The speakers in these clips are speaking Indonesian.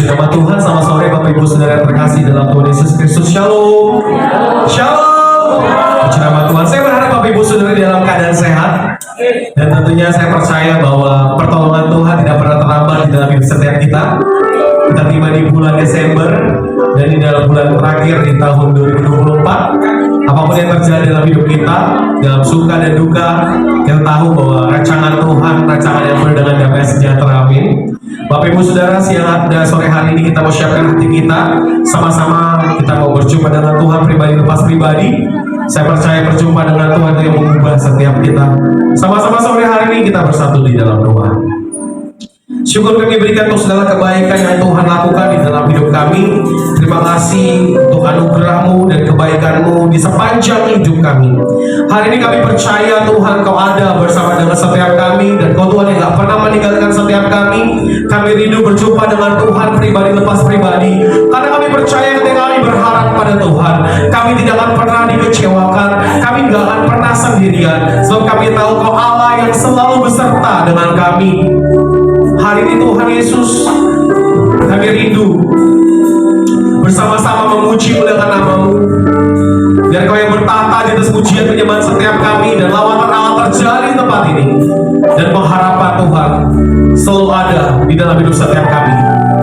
Puji nama Tuhan, selamat sore Bapak Ibu Saudara yang terkasih dalam Tuhan Yesus Kristus. Shalom. Shalom. Puji nama Tuhan. Saya berharap Bapak Ibu Saudara dalam keadaan sehat. Dan tentunya saya percaya bahwa pertolongan Tuhan tidak pernah terlambat di dalam hidup setiap kita. Kita tiba di bulan Desember dan di dalam bulan terakhir di tahun 2024. Apapun yang terjadi dalam hidup kita, dalam suka dan duka, kita tahu bahwa rancangan Tuhan, rancangan yang penuh dengan damai sejahtera. Amin. Bapak Ibu Saudara, siang dan sore hari ini kita mau siapkan hati kita, sama-sama kita mau berjumpa dengan Tuhan pribadi lepas pribadi. Saya percaya berjumpa dengan Tuhan yang mengubah setiap kita. Sama-sama sore hari ini kita bersatu di dalam doa. Syukur kami berikan untuk segala kebaikan yang Tuhan lakukan di dalam hidup kami. Terima kasih untuk anugerah-Mu dan kebaikan-Mu di sepanjang hidup kami. Hari ini kami percaya Tuhan Kau ada bersama dengan setiap kami, dan Kau Tuhan yang gak pernah meninggalkan setiap kami. Kami rindu berjumpa dengan Tuhan pribadi lepas pribadi, karena kami percaya ketika kami berharap pada Tuhan, kami tidak akan pernah dikecewakan, kami gak akan pernah sendirian, sebab kami tahu Kau Allah yang selalu beserta dengan kami. Hari ini Tuhan Yesus, kami rindu bersama-sama memuji muliakan nama-Mu. Biar Kau yang bertata di atas pujian penyembahan setiap kami, dan lawatan Allah terjadi di tempat ini, dan pengharapan Tuhan selalu ada di dalam hidup setiap kami.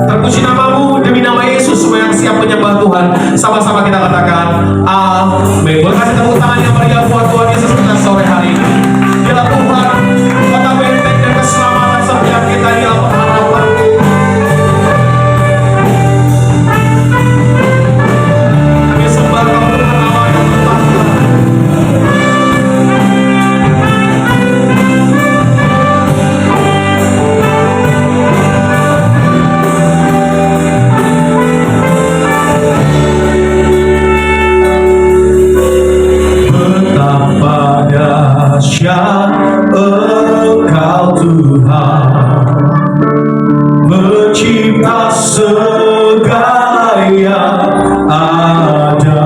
Terpuji nama-Mu, demi nama Yesus semua yang siap menyembah Tuhan. Sama-sama kita katakan amin. Boleh kasih tepuk tangan yang meriah buat Tuhan Yesus kita sore hari ini. Bila Tuhan kota benteng dan keselamatan setiap kita, dia pengharapan. Kami sembah Kau Tuhan Allah yang bertata. Betapa dahsyat Engkau Tuhan, pencipta segala yang ada,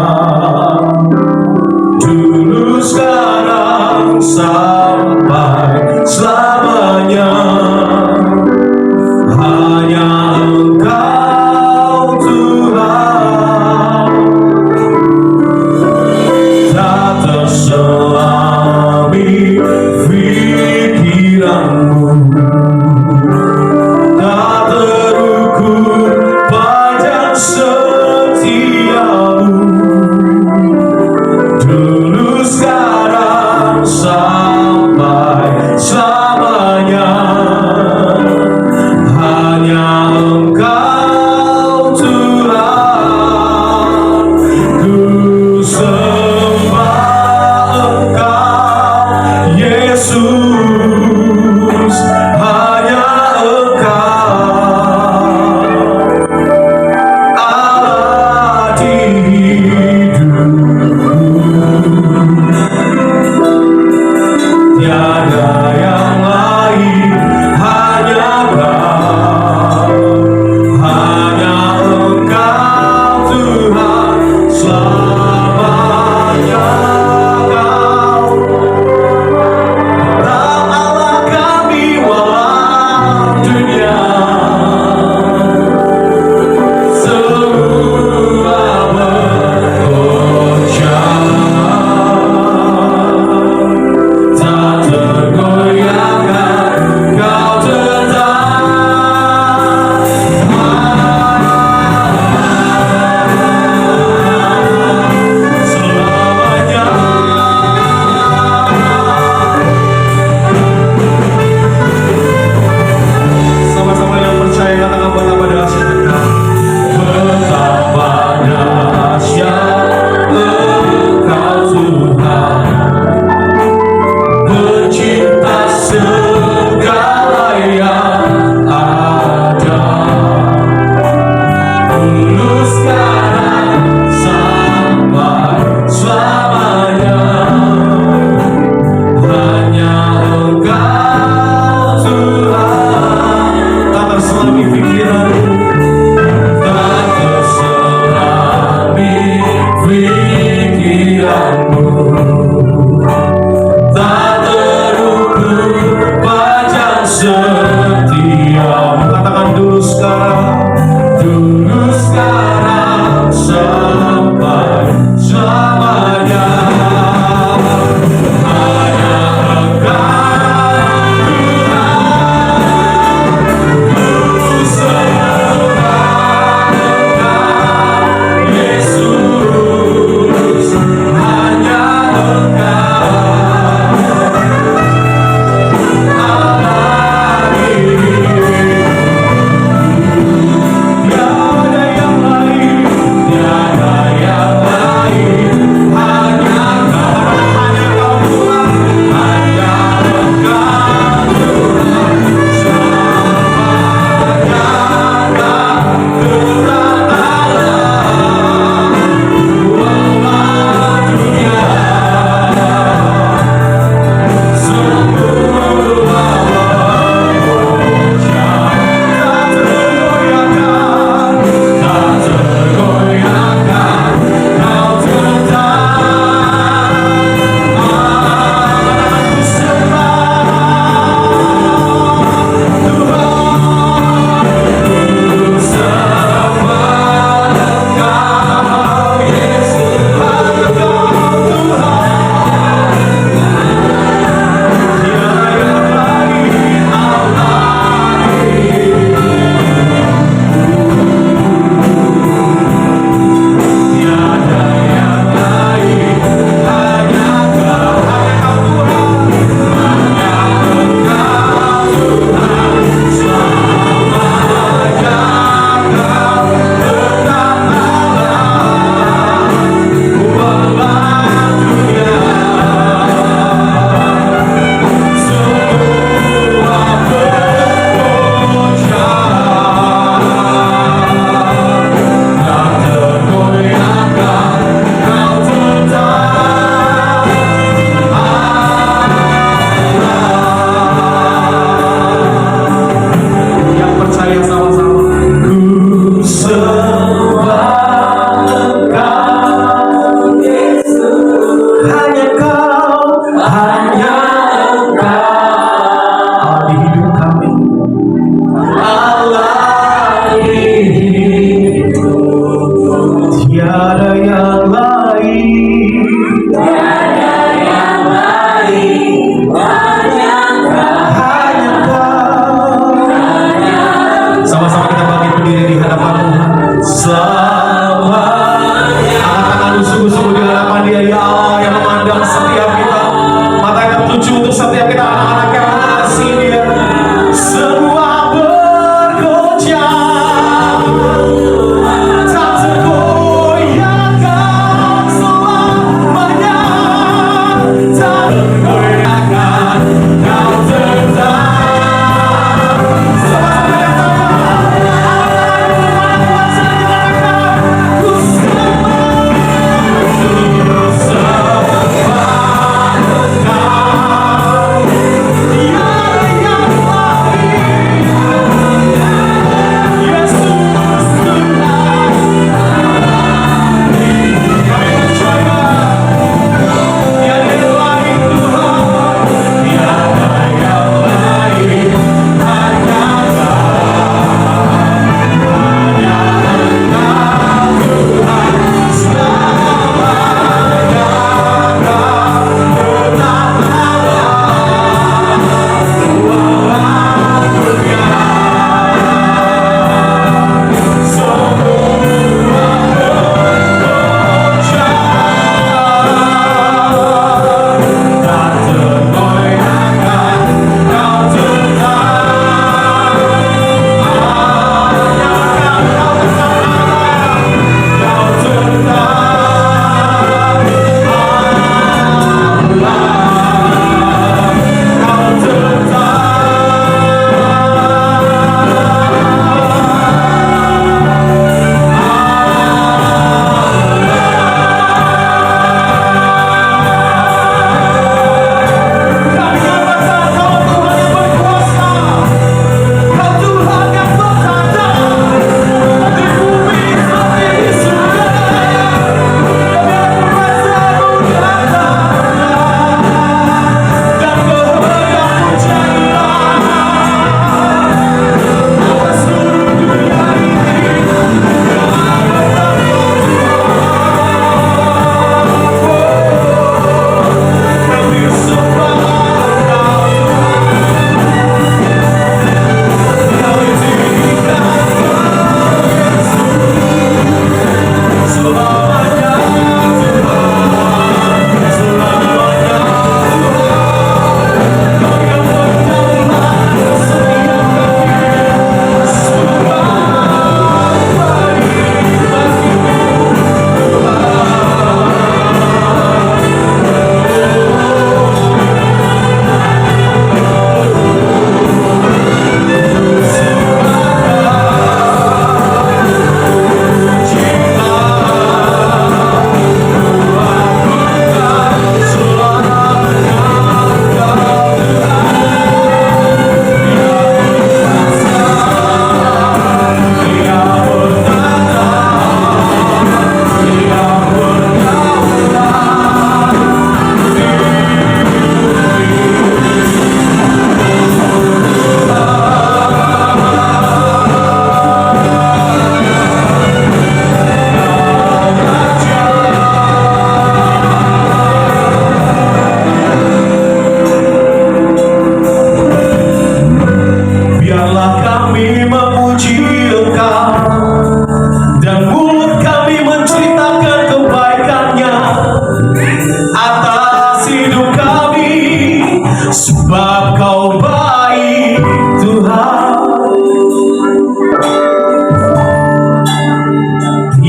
dulu sekarang sampai selamanya. Hanya Engkau Tuhan, tak terselami pikiranmu, tak terukur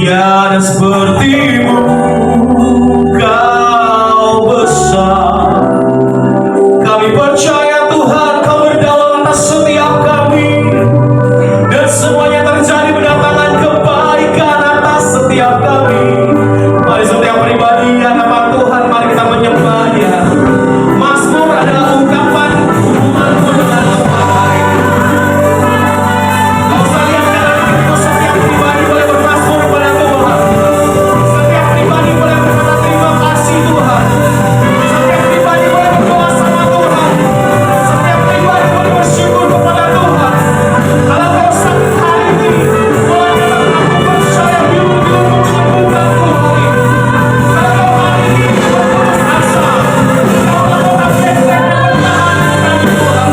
Tiada sepertimu, Kau besar. Kami percaya Tuhan, Kau berdaulat atas setiap kami, dan semuanya terjadi mendatangkan kebaikan atas setiap kami. Mari setiap pribadi yang nama Tuhan, mari kita menyembah Dia. Mazmur adalah ungkapan hubunganmu dengan Tuhan hari ini. Gak usah lihat kanan kiri, setiap pribadi boleh bermazmur kepada Tuhan. Setiap pribadi boleh berkata terima kasih Tuhan. Setiap pribadi boleh berdoa sama Tuhan. Setiap pribadi boleh bersyukur kepada Tuhan. Kalau kau sakit hari ini, boleh katakan aku percaya biru-biru menyembuhkanku hari ini. Kalau kau hari ini berputus asa, kau melakukan teknik keberkahan dari Tuhan.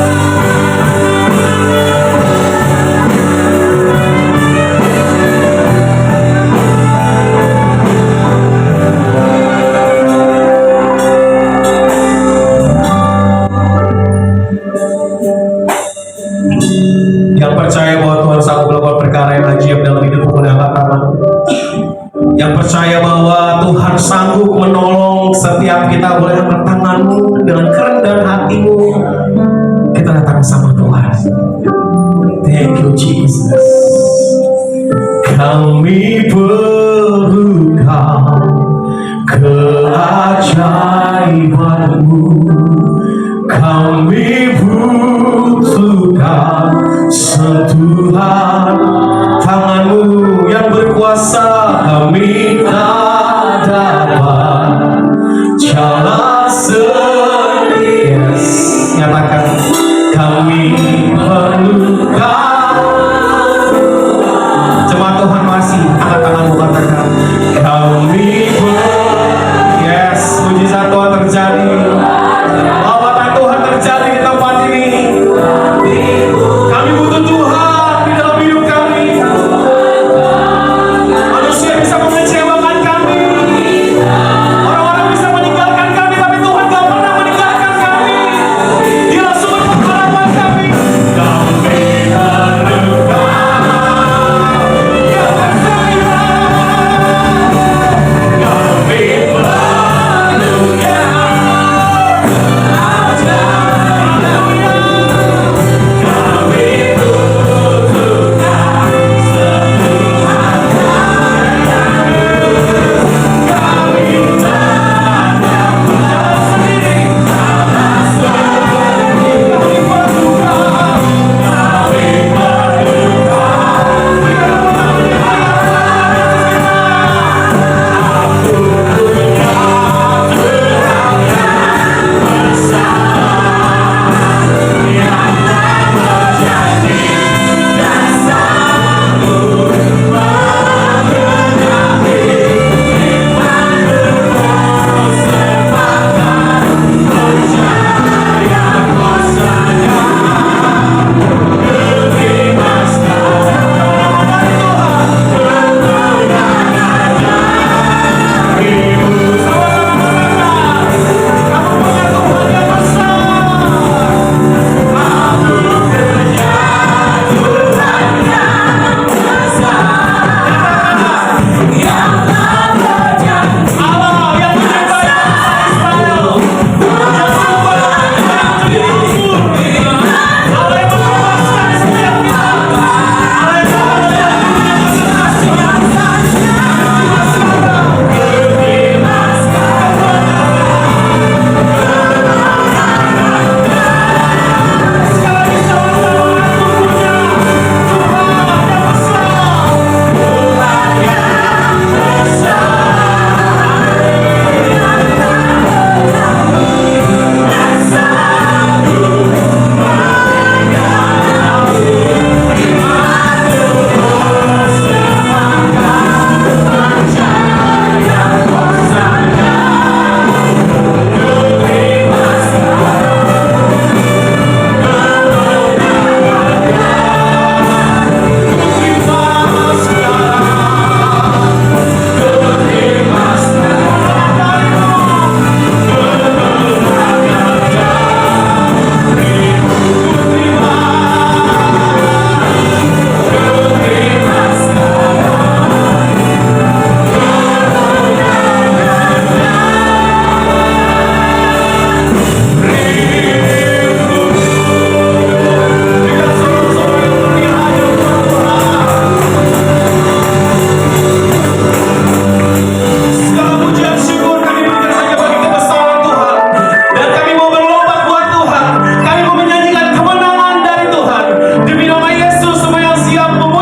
Yang percaya bahwa Tuhan sanggup melakukan perkara yang ajaib dalam hidupmu, boleh angkat tangan. Yang percaya bahwa Tuhan sanggup menolong setiap kita, boleh angkat tanganmu dengan kerendahan hatimu. Kita datang sama Tuhan. Thank you Jesus. Kami perlukan keajaibanmu. Kami butuhkan sentuhan tanganmu yang berkuasa. Kami tak dapat jalan sendiri. Yes. Nyatakan kami perlukan. Jemaat Tuhan masih angkat tanganmu, katakan kami yes, mujizat Tuhan terjadi. Lawatan Tuhan terjadi di tempat ini. Kami butuh Tuhan di dalam hidup kami. Manusia bisa mengecewakan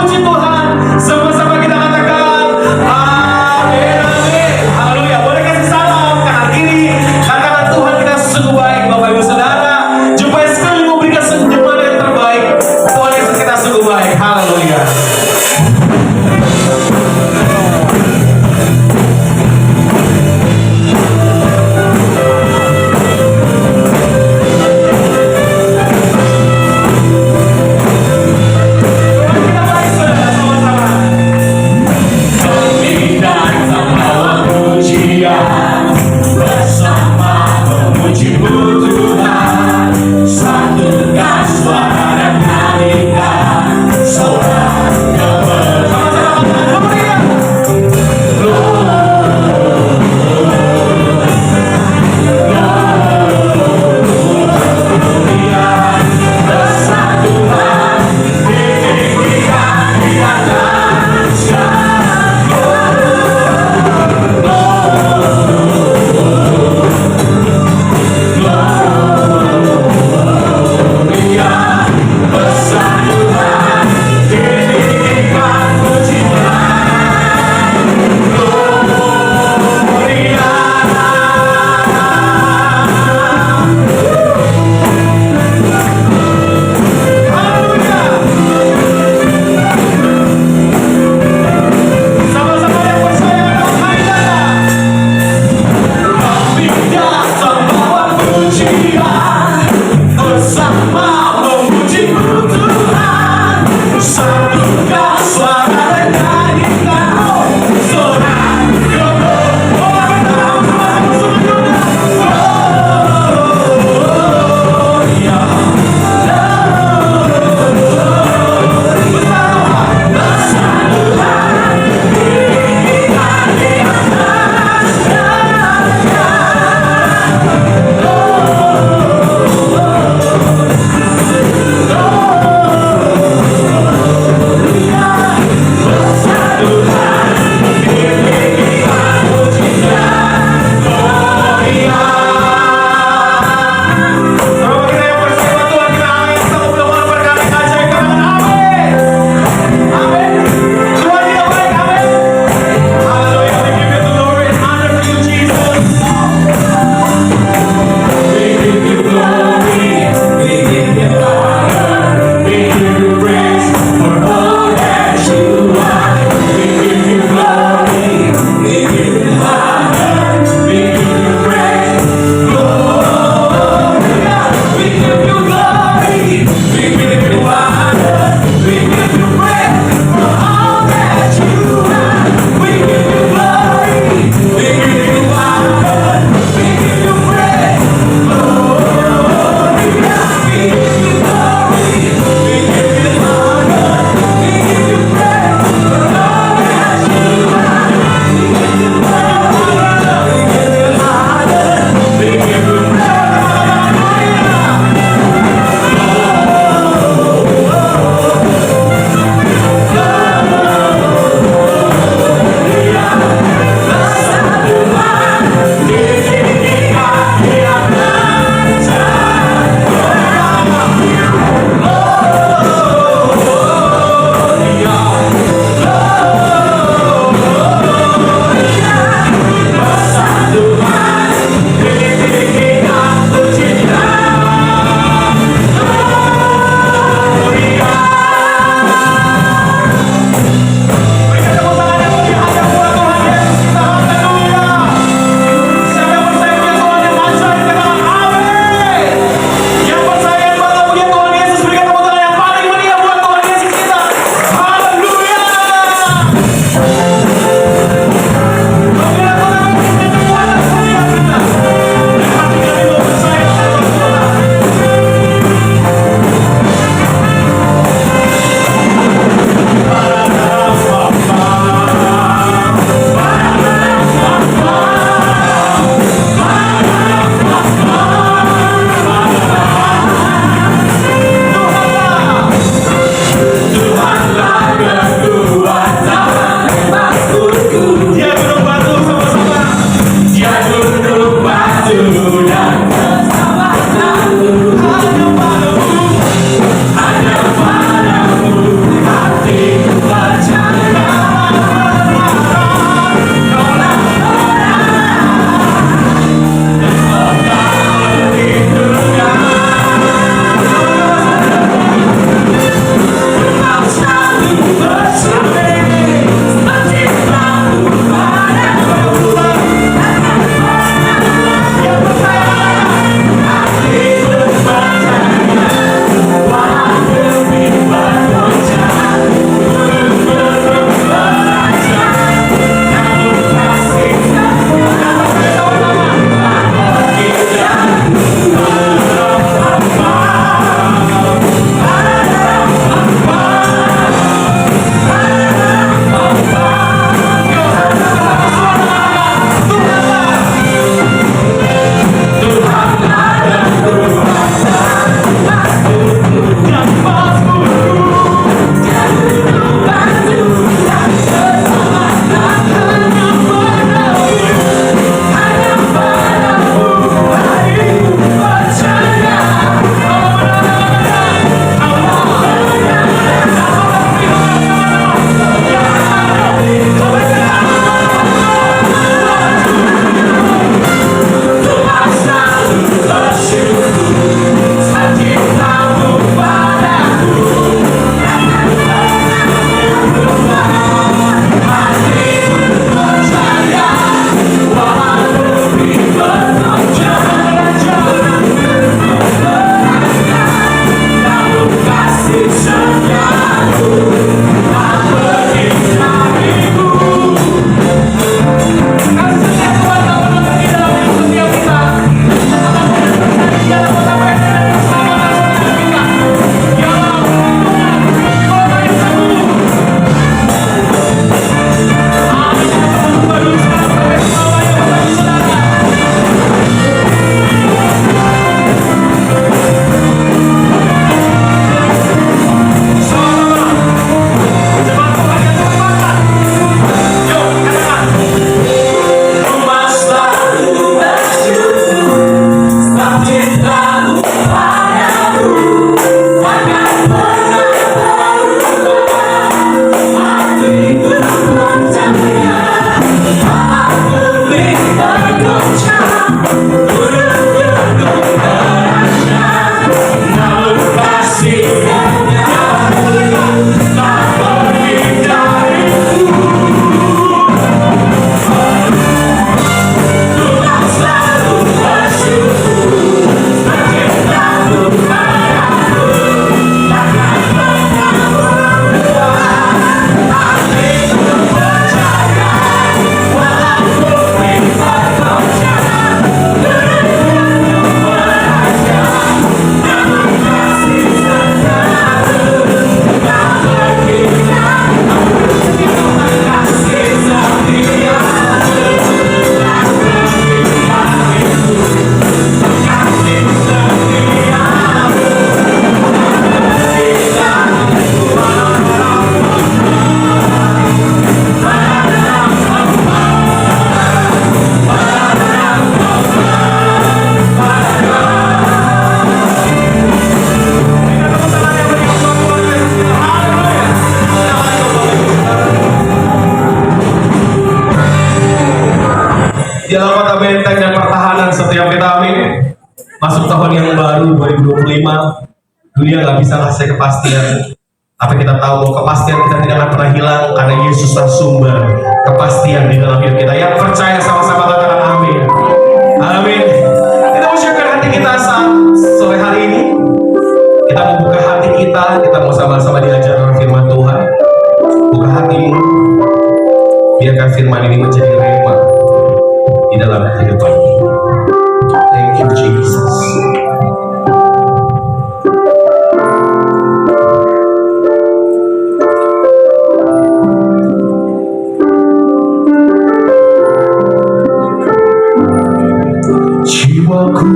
puji Tuhan. Sama-sama kita katakan amin, amin. Haleluya. Boleh kasih salam kanan kiri. Katakan Tuhan kita sungguh baik. Bapak Ibu Saudara, jumpai sekali memberikan senyuman yang terbaik. Tuhan Yesus kita sungguh baik. Haleluya. Tuhan kita baik, saudara. tahun yang baru 2025, dunia nggak bisa ngasih kepastian. Tapi kita tahu bahwa kepastian kita tidak akan pernah hilang karena Yesuslah sumber kepastian di dalam hidup kita. Yang percaya sama-sama katakan amin. Amin. Kita mau siapkan hati kita saat sore hari ini. Kita mau buka hati kita mau sama-sama diajar oleh firman Tuhan. Buka hatimu, biarkan firman ini menjadi rema di dalam kehidupan. Thank you Jesus. Jiwaku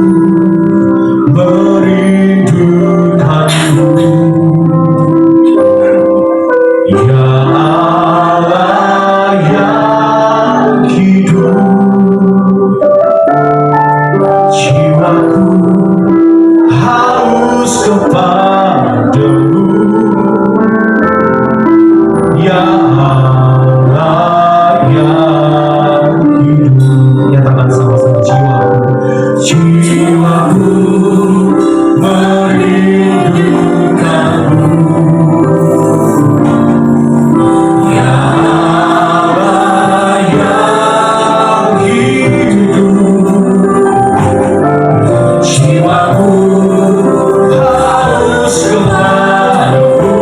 merindukanmu, ya Allah yang hidup. Jiwaku haus kepadamu, ya Allah yang hidup. Nyatakan sama-sama, jiwaku merindukanmu, ya Allah yang hidup. Jiwaku haus kepadamu,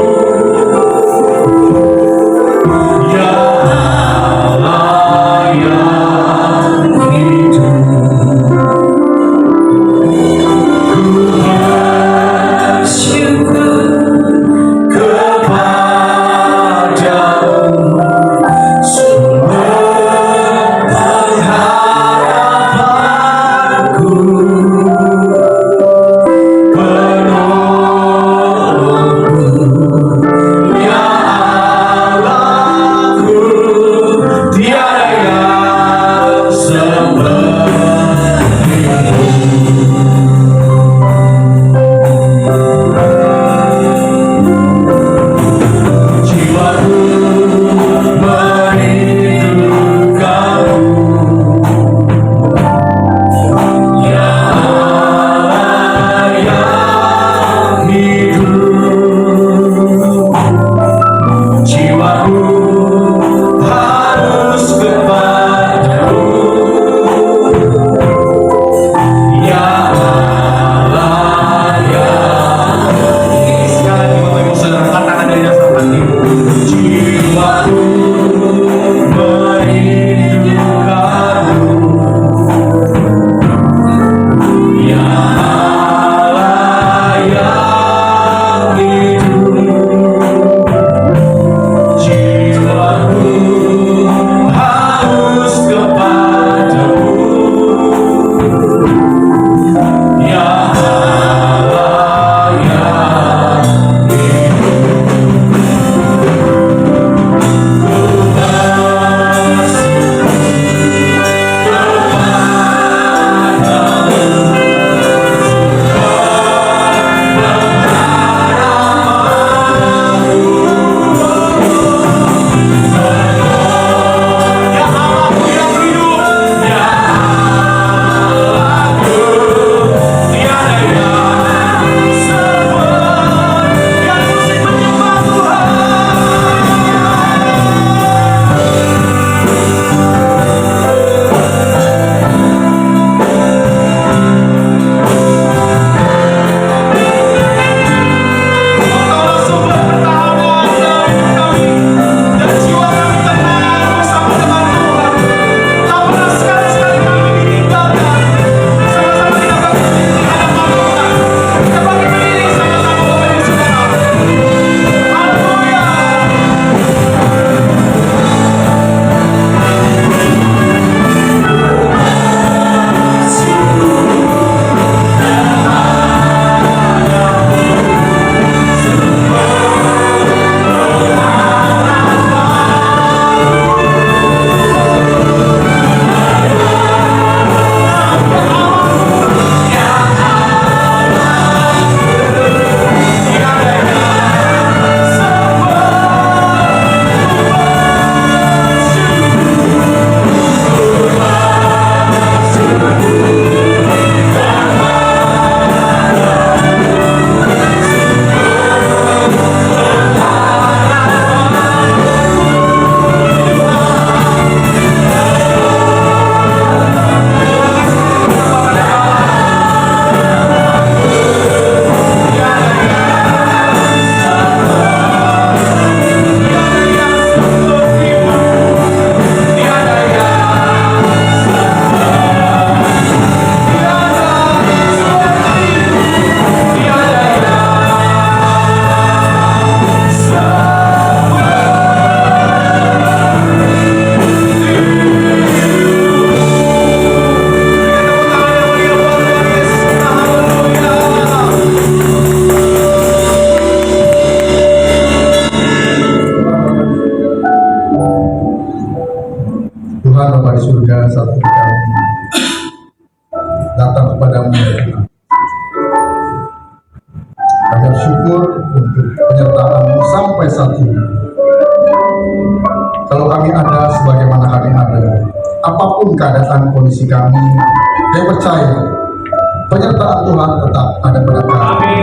surga saat ini kami datang kepadamu ya Tuhan. Kami bersyukur untuk penyertaan-Mu sampai saat ini. Kalau kami ada sebagaimana kami ada, apapun keadaan kondisi kami, saya percaya penyertaan Tuhan tetap ada pada kami.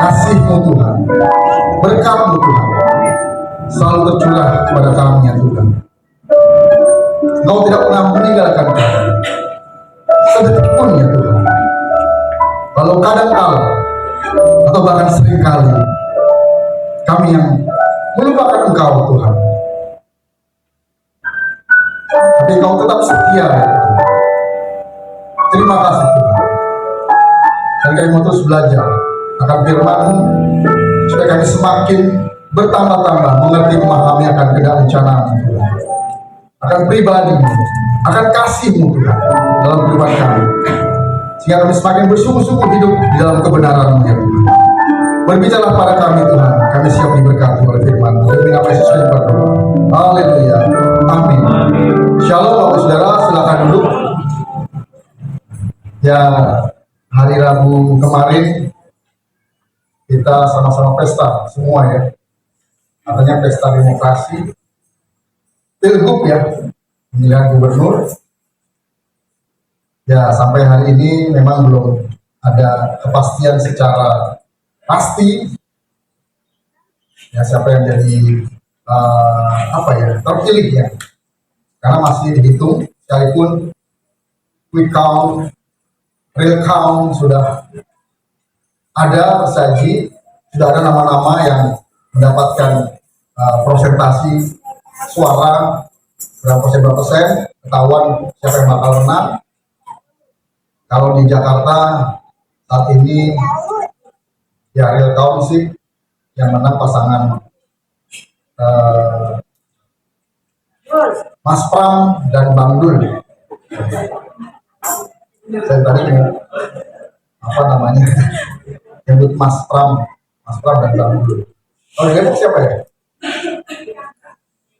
Kasih-Mu Tuhan, berkat-Mu Tuhan, selalu tercurah kepada kami ya Tuhan. Engkau tidak pernah meninggalkan kami sedetik pun ya Tuhan. Walau kadang-kala atau bahkan seringkali kami yang melupakan Engkau Tuhan, tapi Engkau tetap setia ya Tuhan. Terima kasih Tuhan. Dan kami mau terus belajar akan firman-Mu supaya kami semakin bertambah-tambah mengerti memahami akan kehendak rencana-Mu Tuhan, akan pribadi-Mu, akan kasih-Mu Tuhan dalam kehidupan kami, sehingga kami semakin bersungguh-sungguh hidup di dalam kebenaran-Mu ya Tuhan. Berbicara pada kami Tuhan, kami siap diberkati oleh firman-Mu. Demi nama Yesus kami berdoa. Haleluya. Amin. Shalom Bapak Saudara, silakan duduk. Ya, hari Rabu kemarin kita sama-sama pesta semua ya. Katanya pesta demokrasi, pilgub ya, pemilihan gubernur. Ya, sampai hari ini memang belum ada kepastian secara pasti ya siapa yang jadi terpilih ya, karena masih dihitung, sekalipun quick count, real count sudah ada tersaji, sudah ada nama-nama yang mendapatkan prosentasi suara berapa persen, ketahuan siapa yang bakal menang. Kalau di Jakarta saat ini ya real count sih yang menang pasangan Mas Pram dan Bang Dul. Saya tadi nyebut Mas Pram dan Bang Dul. Oh, di Depok siapa ya?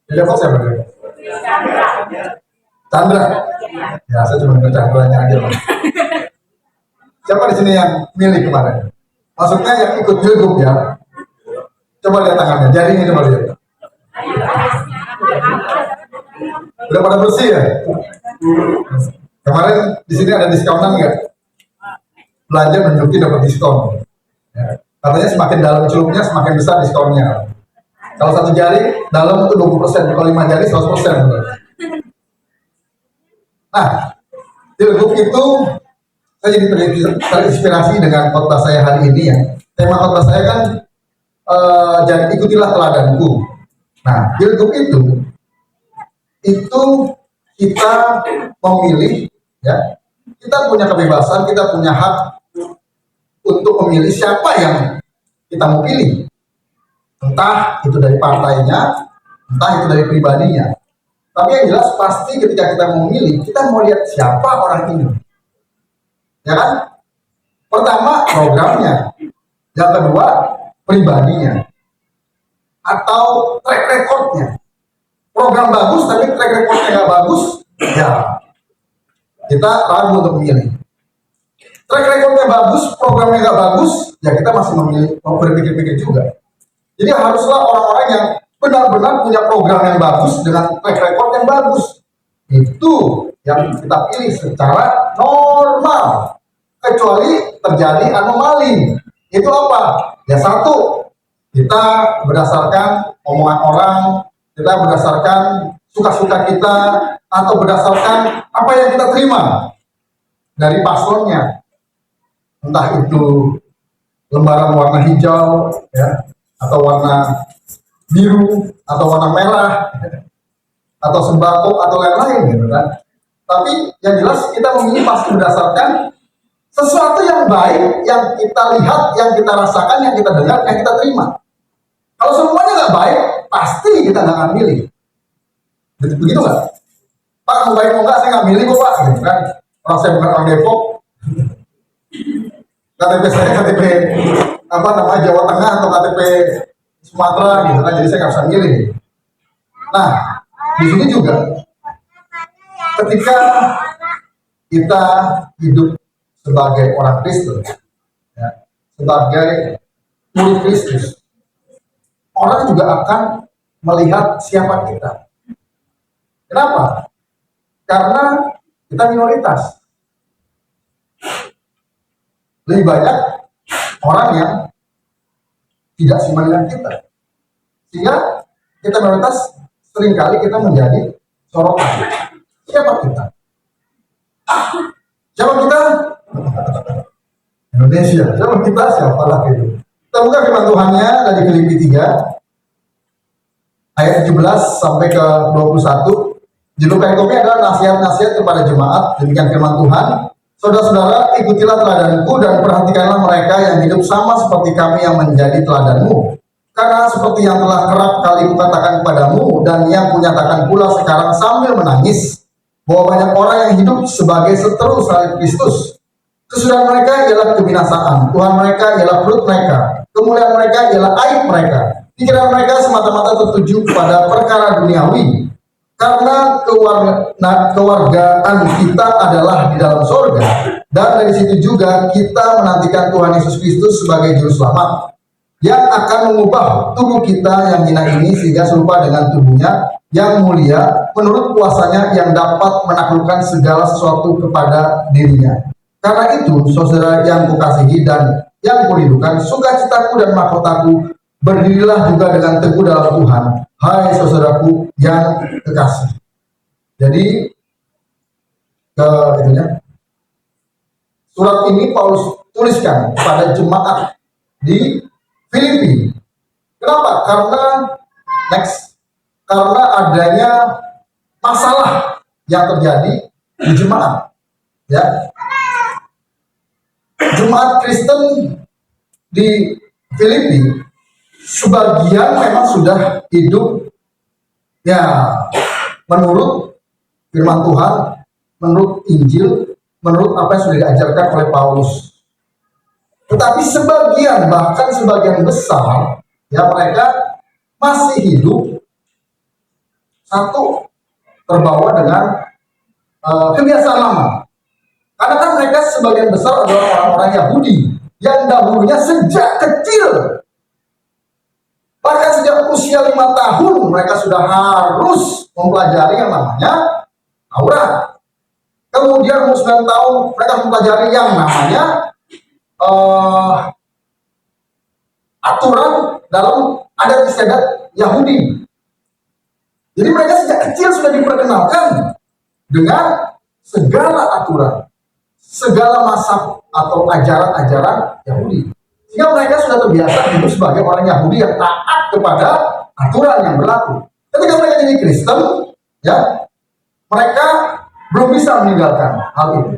Di Depok siapa ya? Chandra. Ya, saya cuma dengar Chandranya aja. Siapa di sini yang milih kemarin? Maksudnya yang ikut pilgub ya. Coba lihat tangannya, jarinya coba lihat. Udah pada bersih ya? Kemarin di sini ada diskonan nggak? Belanja nunjukin dapat diskon. Ya. Katanya semakin dalam celupnya semakin besar diskonnya. Kalau satu jari dalam itu 20%, kalau 5 jari 100%. Nah, pilgub itu saya jadi terinspirasi dengan khotbah saya hari ini ya. Tema khotbah saya kan jadi ikutilah teladanku. Nah, pilgub itu kita memilih ya. Kita punya kebebasan, kita punya hak untuk memilih siapa yang kita mau pilih. Entah itu dari partainya, entah itu dari pribadinya. Tapi yang jelas pasti ketika kita mau memilih, kita mau lihat siapa orang ini. Ya kan? Pertama programnya, yang kedua pribadinya, atau track recordnya. Program bagus tapi track recordnya nggak bagus, ya kita ragu untuk memilih. Track recordnya bagus, programnya nggak bagus, ya kita masih memilih, mau berpikir-pikir juga. Jadi haruslah orang-orang yang benar-benar punya program yang bagus dengan track record yang bagus. Itu yang kita pilih secara normal. Kecuali terjadi anomali. Itu apa? Ya satu, kita berdasarkan omongan orang, kita berdasarkan suka-suka kita, atau berdasarkan apa yang kita terima dari paslonnya. Entah itu lembaran warna hijau, ya, atau warna biru, atau warna merah, atau sembako, atau lain-lain gitu kan. Tapi yang jelas kita memilih pasti berdasarkan sesuatu yang baik, yang kita lihat, yang kita rasakan, yang kita dengar, yang kita terima. Kalau semuanya nggak baik, pasti kita nggak akan milih. Begitu nggak? Pak, mau baik mau nggak, saya nggak milih kok Pak, gitu kan. Orang saya bukan orang Depok, KTP saya KTP Jawa Tengah atau KTP Sumatera gitu kan, jadi saya nggak bisa milih. Nah, di sini juga ketika kita hidup sebagai orang Kristen, ya, sebagai murid Kristus, orang juga akan melihat siapa kita. Kenapa? Karena kita minoritas. Lebih banyak orang yang tidak sama dengan kita. Sehingga kita minoritas, seringkali kita menjadi sorotan. Siapa kita? Siapa kita? Indonesia. Siapa kita? Siapalah itu. Kita buka firman Tuhannya dari Filipi 3 ayat 17 sampai ke 21. Judul perikopnya adalah nasihat-nasihat kepada jemaat. Demikian firman Tuhan. Saudara-saudara, ikutilah teladanku dan perhatikanlah mereka yang hidup sama seperti kami yang menjadi teladanmu. Karena seperti yang telah kerap kali kukatakan kepadamu dan yang kunyatakan pula sekarang sambil menangis, bahwa banyak orang yang hidup sebagai seteru salib Kristus. Kesudahan mereka ialah kebinasaan, Tuhan mereka ialah perut mereka, kemuliaan mereka ialah aib mereka. Pikiran mereka semata-mata tertuju kepada perkara duniawi. Karena kewargaan kita adalah di dalam sorga, dan dari situ juga kita menantikan Tuhan Yesus Kristus sebagai juru selamat, yang akan mengubah tubuh kita yang hina ini sehingga serupa dengan tubuhnya yang mulia menurut kuasanya yang dapat menaklukkan segala sesuatu kepada dirinya. Karena itu, saudara yang kukasihi dan yang kurindukan, sukacitaku dan mahkotaku, berdirilah juga dengan teguh dalam Tuhan, hai saudaraku yang kekasih. Jadi, surat ini Paulus tuliskan pada jemaat di Filipi. Kenapa? Karena adanya masalah yang terjadi di jemaat. Ya, jemaat Kristen di Filipi sebagian memang sudah hidup ya menurut firman Tuhan, menurut Injil, menurut apa yang sudah diajarkan oleh Paulus. Tetapi bahkan sebagian besar ya mereka masih hidup satu terbawa dengan kebiasaan lama. Karena kan mereka sebagian besar adalah orang-orang Yahudi yang dahulunya sejak kecil, bahkan sejak usia 5 tahun mereka sudah harus mempelajari yang namanya Taurat. Kemudian umur 9 tahun mereka mempelajari yang namanya aturan dalam adat istiadat Yahudi. Jadi mereka sejak kecil sudah diperkenalkan dengan segala aturan, segala mazhab atau ajaran-ajaran Yahudi. Sehingga mereka sudah terbiasa hidup sebagai orang Yahudi yang taat kepada aturan yang berlaku. Ketika mereka jadi Kristen, ya, mereka belum bisa meninggalkan hal itu.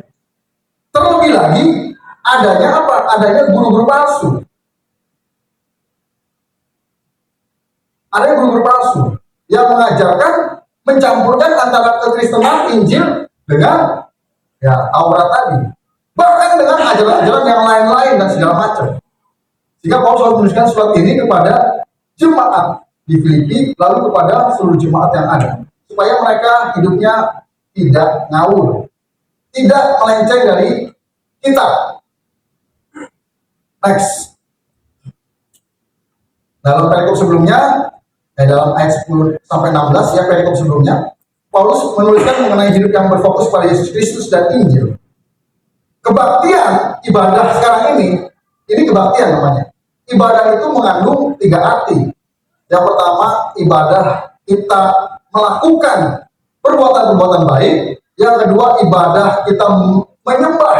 Terlebih lagi, adanya apa? Adanya guru-guru palsu. Ada guru-guru palsu yang mengajarkan, mencampurkan antara kekristenan Injil dengan ya Taurat tadi, bahkan dengan ajaran-ajaran yang lain-lain dan segala macam. Jika Paulus menuliskan surat ini kepada jemaat di Filipi, lalu kepada seluruh jemaat yang ada, supaya mereka hidupnya tidak ngawur, tidak melenceng dari kita. Next, dalam perikop sebelumnya, dalam ayat 10 sampai 16 ya, perikop sebelumnya, Paulus menuliskan mengenai hidup yang berfokus pada Yesus Kristus dan Injil. Kebaktian ibadah sekarang ini kebaktian namanya. Ibadah itu mengandung 3 arti. Yang pertama, ibadah kita melakukan perbuatan-perbuatan baik. Yang kedua, ibadah kita menyembah,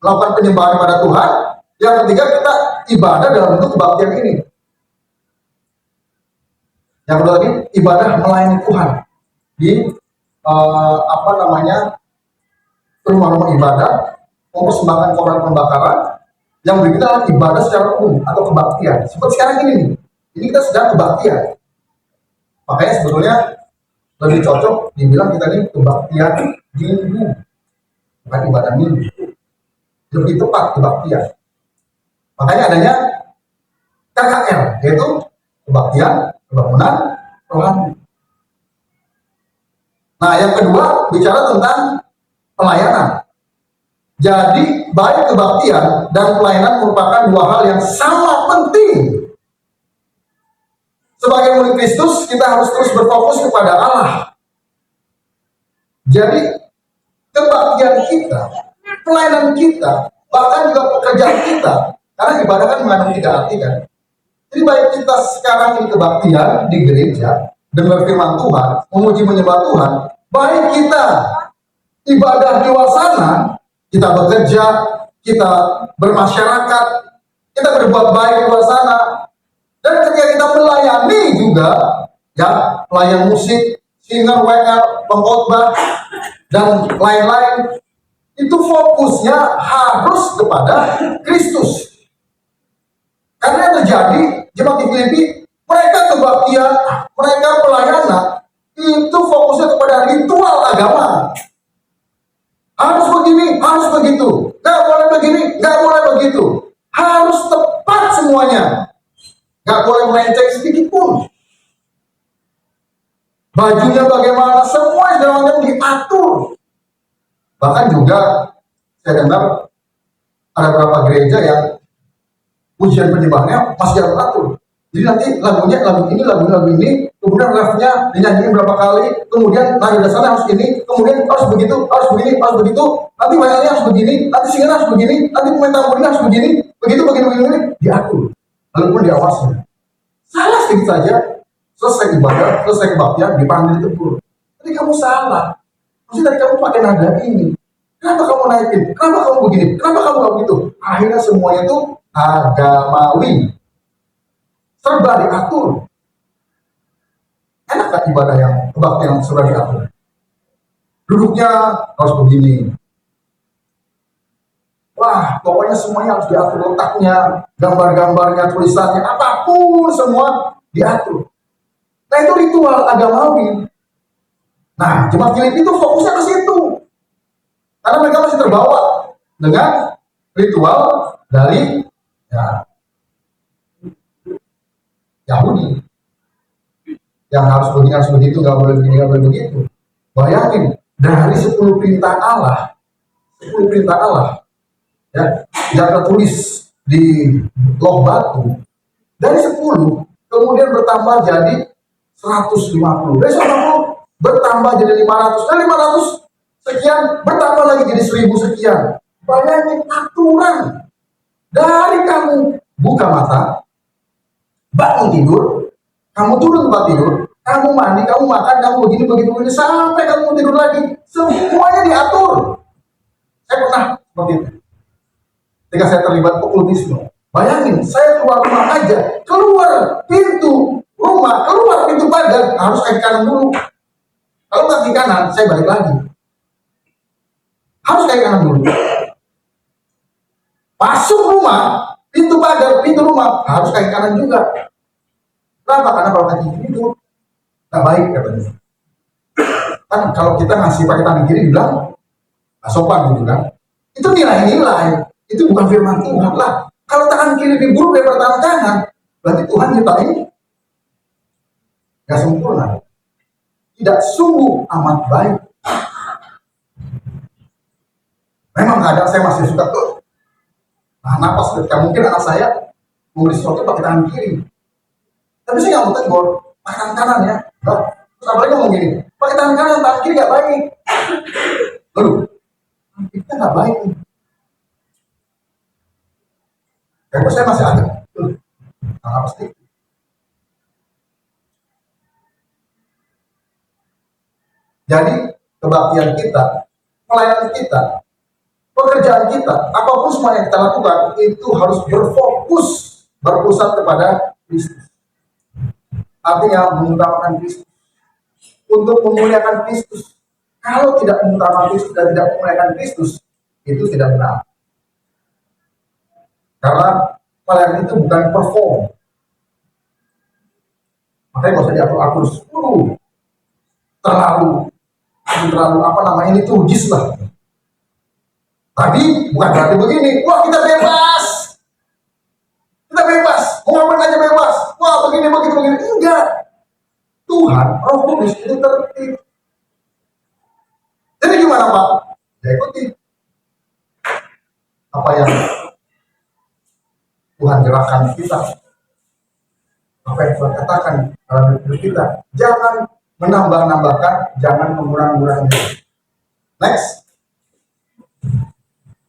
melakukan penyembahan kepada Tuhan. Yang ketiga, kita ibadah dalam bentuk kebaktian ini. Yang kedua tadi, ibadah melayani Tuhan di rumah-rumah ibadah, mempersembahkan korban pembakaran. Yang berikutnya adalah ibadah secara umum atau kebaktian. Seperti sekarang ini kita sedang kebaktian. Makanya sebetulnya lebih cocok dibilang kita ini kebaktian minggu, bukan ibadah minggu. Lebih tepat kebaktian. Makanya adanya KKR, yaitu kebaktian, kebangunan rohani. Nah, Nah, yang kedua bicara tentang pelayanan. Jadi, baik kebaktian dan pelayanan merupakan dua hal yang sama penting. Sebagai murid Kristus, kita harus terus berfokus kepada Allah. Jadi, kebaktian kita, pelayanan kita, bahkan juga pekerjaan kita, karena ibadah kan mengandung 3 arti kan. Jadi baik kita sekarang ini kebaktian di gereja, dengar firman Tuhan, memuji menyembah Tuhan, baik kita ibadah di luar sana, kita bekerja, kita bermasyarakat, kita berbuat baik di luar sana, dan ketika kita melayani juga, ya pelayan musik, singer, WR, pengkhotbah, dan lain-lain, itu fokusnya harus kepada Kristus. Karena yang terjadi jemaat di Filipi, mereka kebaktian, mereka pelayanan, itu fokusnya kepada ritual agama. Harus begini, harus begitu. Nggak boleh begini, nggak boleh begitu. Harus tepat semuanya. Nggak boleh melenceng sedikit pun. Bajunya bagaimana, semua segala diatur. Bahkan juga saya dengar ada beberapa gereja yang pujian penyembahnya masih harus atur. Jadi nanti lagu ini, kemudian refnya dinyanyiin berapa kali, kemudian nada dasarnya harus ini, kemudian harus begitu, harus begini, harus begitu, nanti bayarnya harus begini, nanti singernya harus begini, nanti pemain tambournya harus begini, begini, diatur. Lalu pun diawasi. Salah sedikit saja, selesai ibadah, selesai kebaktian, dipanggil ditegur. Jadi kamu salah. Maksudnya tadi kamu pakai nada ini. Kenapa kamu naikin? Kenapa kamu begini? Kenapa kamu nggak begitu? Akhirnya semuanya itu agamawi. Serba diatur. Enak gak ibadah yang kebaktian yang serba diatur? Duduknya harus begini. Wah, pokoknya semuanya harus diatur. Letaknya, gambar-gambarnya, tulisannya, apapun semua diatur. Nah, itu ritual agamawi. Nah, jemaat Filipi itu fokusnya ke situ. Karena mereka masih terbawa dengan ritual dari Yahudi. Yang harus begini, harus begitu, nggak boleh begini, nggak boleh begitu. Bayangin, dari 10 perintah Allah, ya, yang tertulis di loh batu, dari 10, kemudian bertambah jadi 150. Dari 150 bertambah jadi 500. Dari 500 sekian bertambah lagi jadi 1000 sekian. Bayangin aturan. Dari kamu buka mata, bangun tidur, kamu turun tempat tidur, kamu mandi, kamu makan, kamu begini, begitu, sampai kamu tidur lagi. Semuanya diatur. Saya pernah seperti itu. Ketika saya terlibat okkultisme. Bayangin, saya keluar rumah aja, keluar pintu rumah, keluar pintu pagar, harus kaki kanan dulu. Kalau kaki kanan, saya balik lagi. Harus kaki kanan dulu. Masuk rumah, pintu pagar, pintu rumah, harus kaki kanan juga. Kenapa? Karena kalau kaki kiri itu nggak baik katanya. Kan kalau kita ngasih pakai tangan kiri bilang nggak sopan gitu kan. Itu nilai-nilai, itu bukan firman Tuhan lah. Kalau tangan kiri diburuk daripada tangan kanan, berarti Tuhan nyiptain nggak sempurna. Tidak sungguh amat baik. Memang kadang saya masih suka tuh. Nah, napas ketika mungkin anak saya nulis sesuatu pakai tangan kiri. Tapi saya nggak mau tegur, pakai tangan kanan ya. Terus apalagi ngomong gini, pakai tangan kanan, tangan kiri nggak baik. Lalu, kita nggak baik nih. Tapi saya masih ada. Nah, pasti. Jadi, kebaktian kita, pelayanan kita, pekerjaan kita, apapun semua yang kita lakukan, itu harus berfokus, berpusat kepada Kristus. Artinya mengutamakan Kristus. Untuk memuliakan Kristus. Kalau tidak mengutamakan Kristus dan tidak memuliakan Kristus, itu tidak benar. Karena pelayanan itu bukan perform. Makanya nggak usah diatur-atur 10. Terlalu apa namanya ini tujis lah. Tadi bukan berarti begini, wah kita bebas. Kita bebas, mau ngapain aja bebas. Wah begini. Enggak. Tuhan, Roh Kudus itu tertib. gimana Pak? Ya ikuti apa yang Tuhan gerakan kita, apa yang Tuhan katakan dalam hidup kita. Jangan menambah-nambahkan, jangan mengurang-ngurangnya. Next.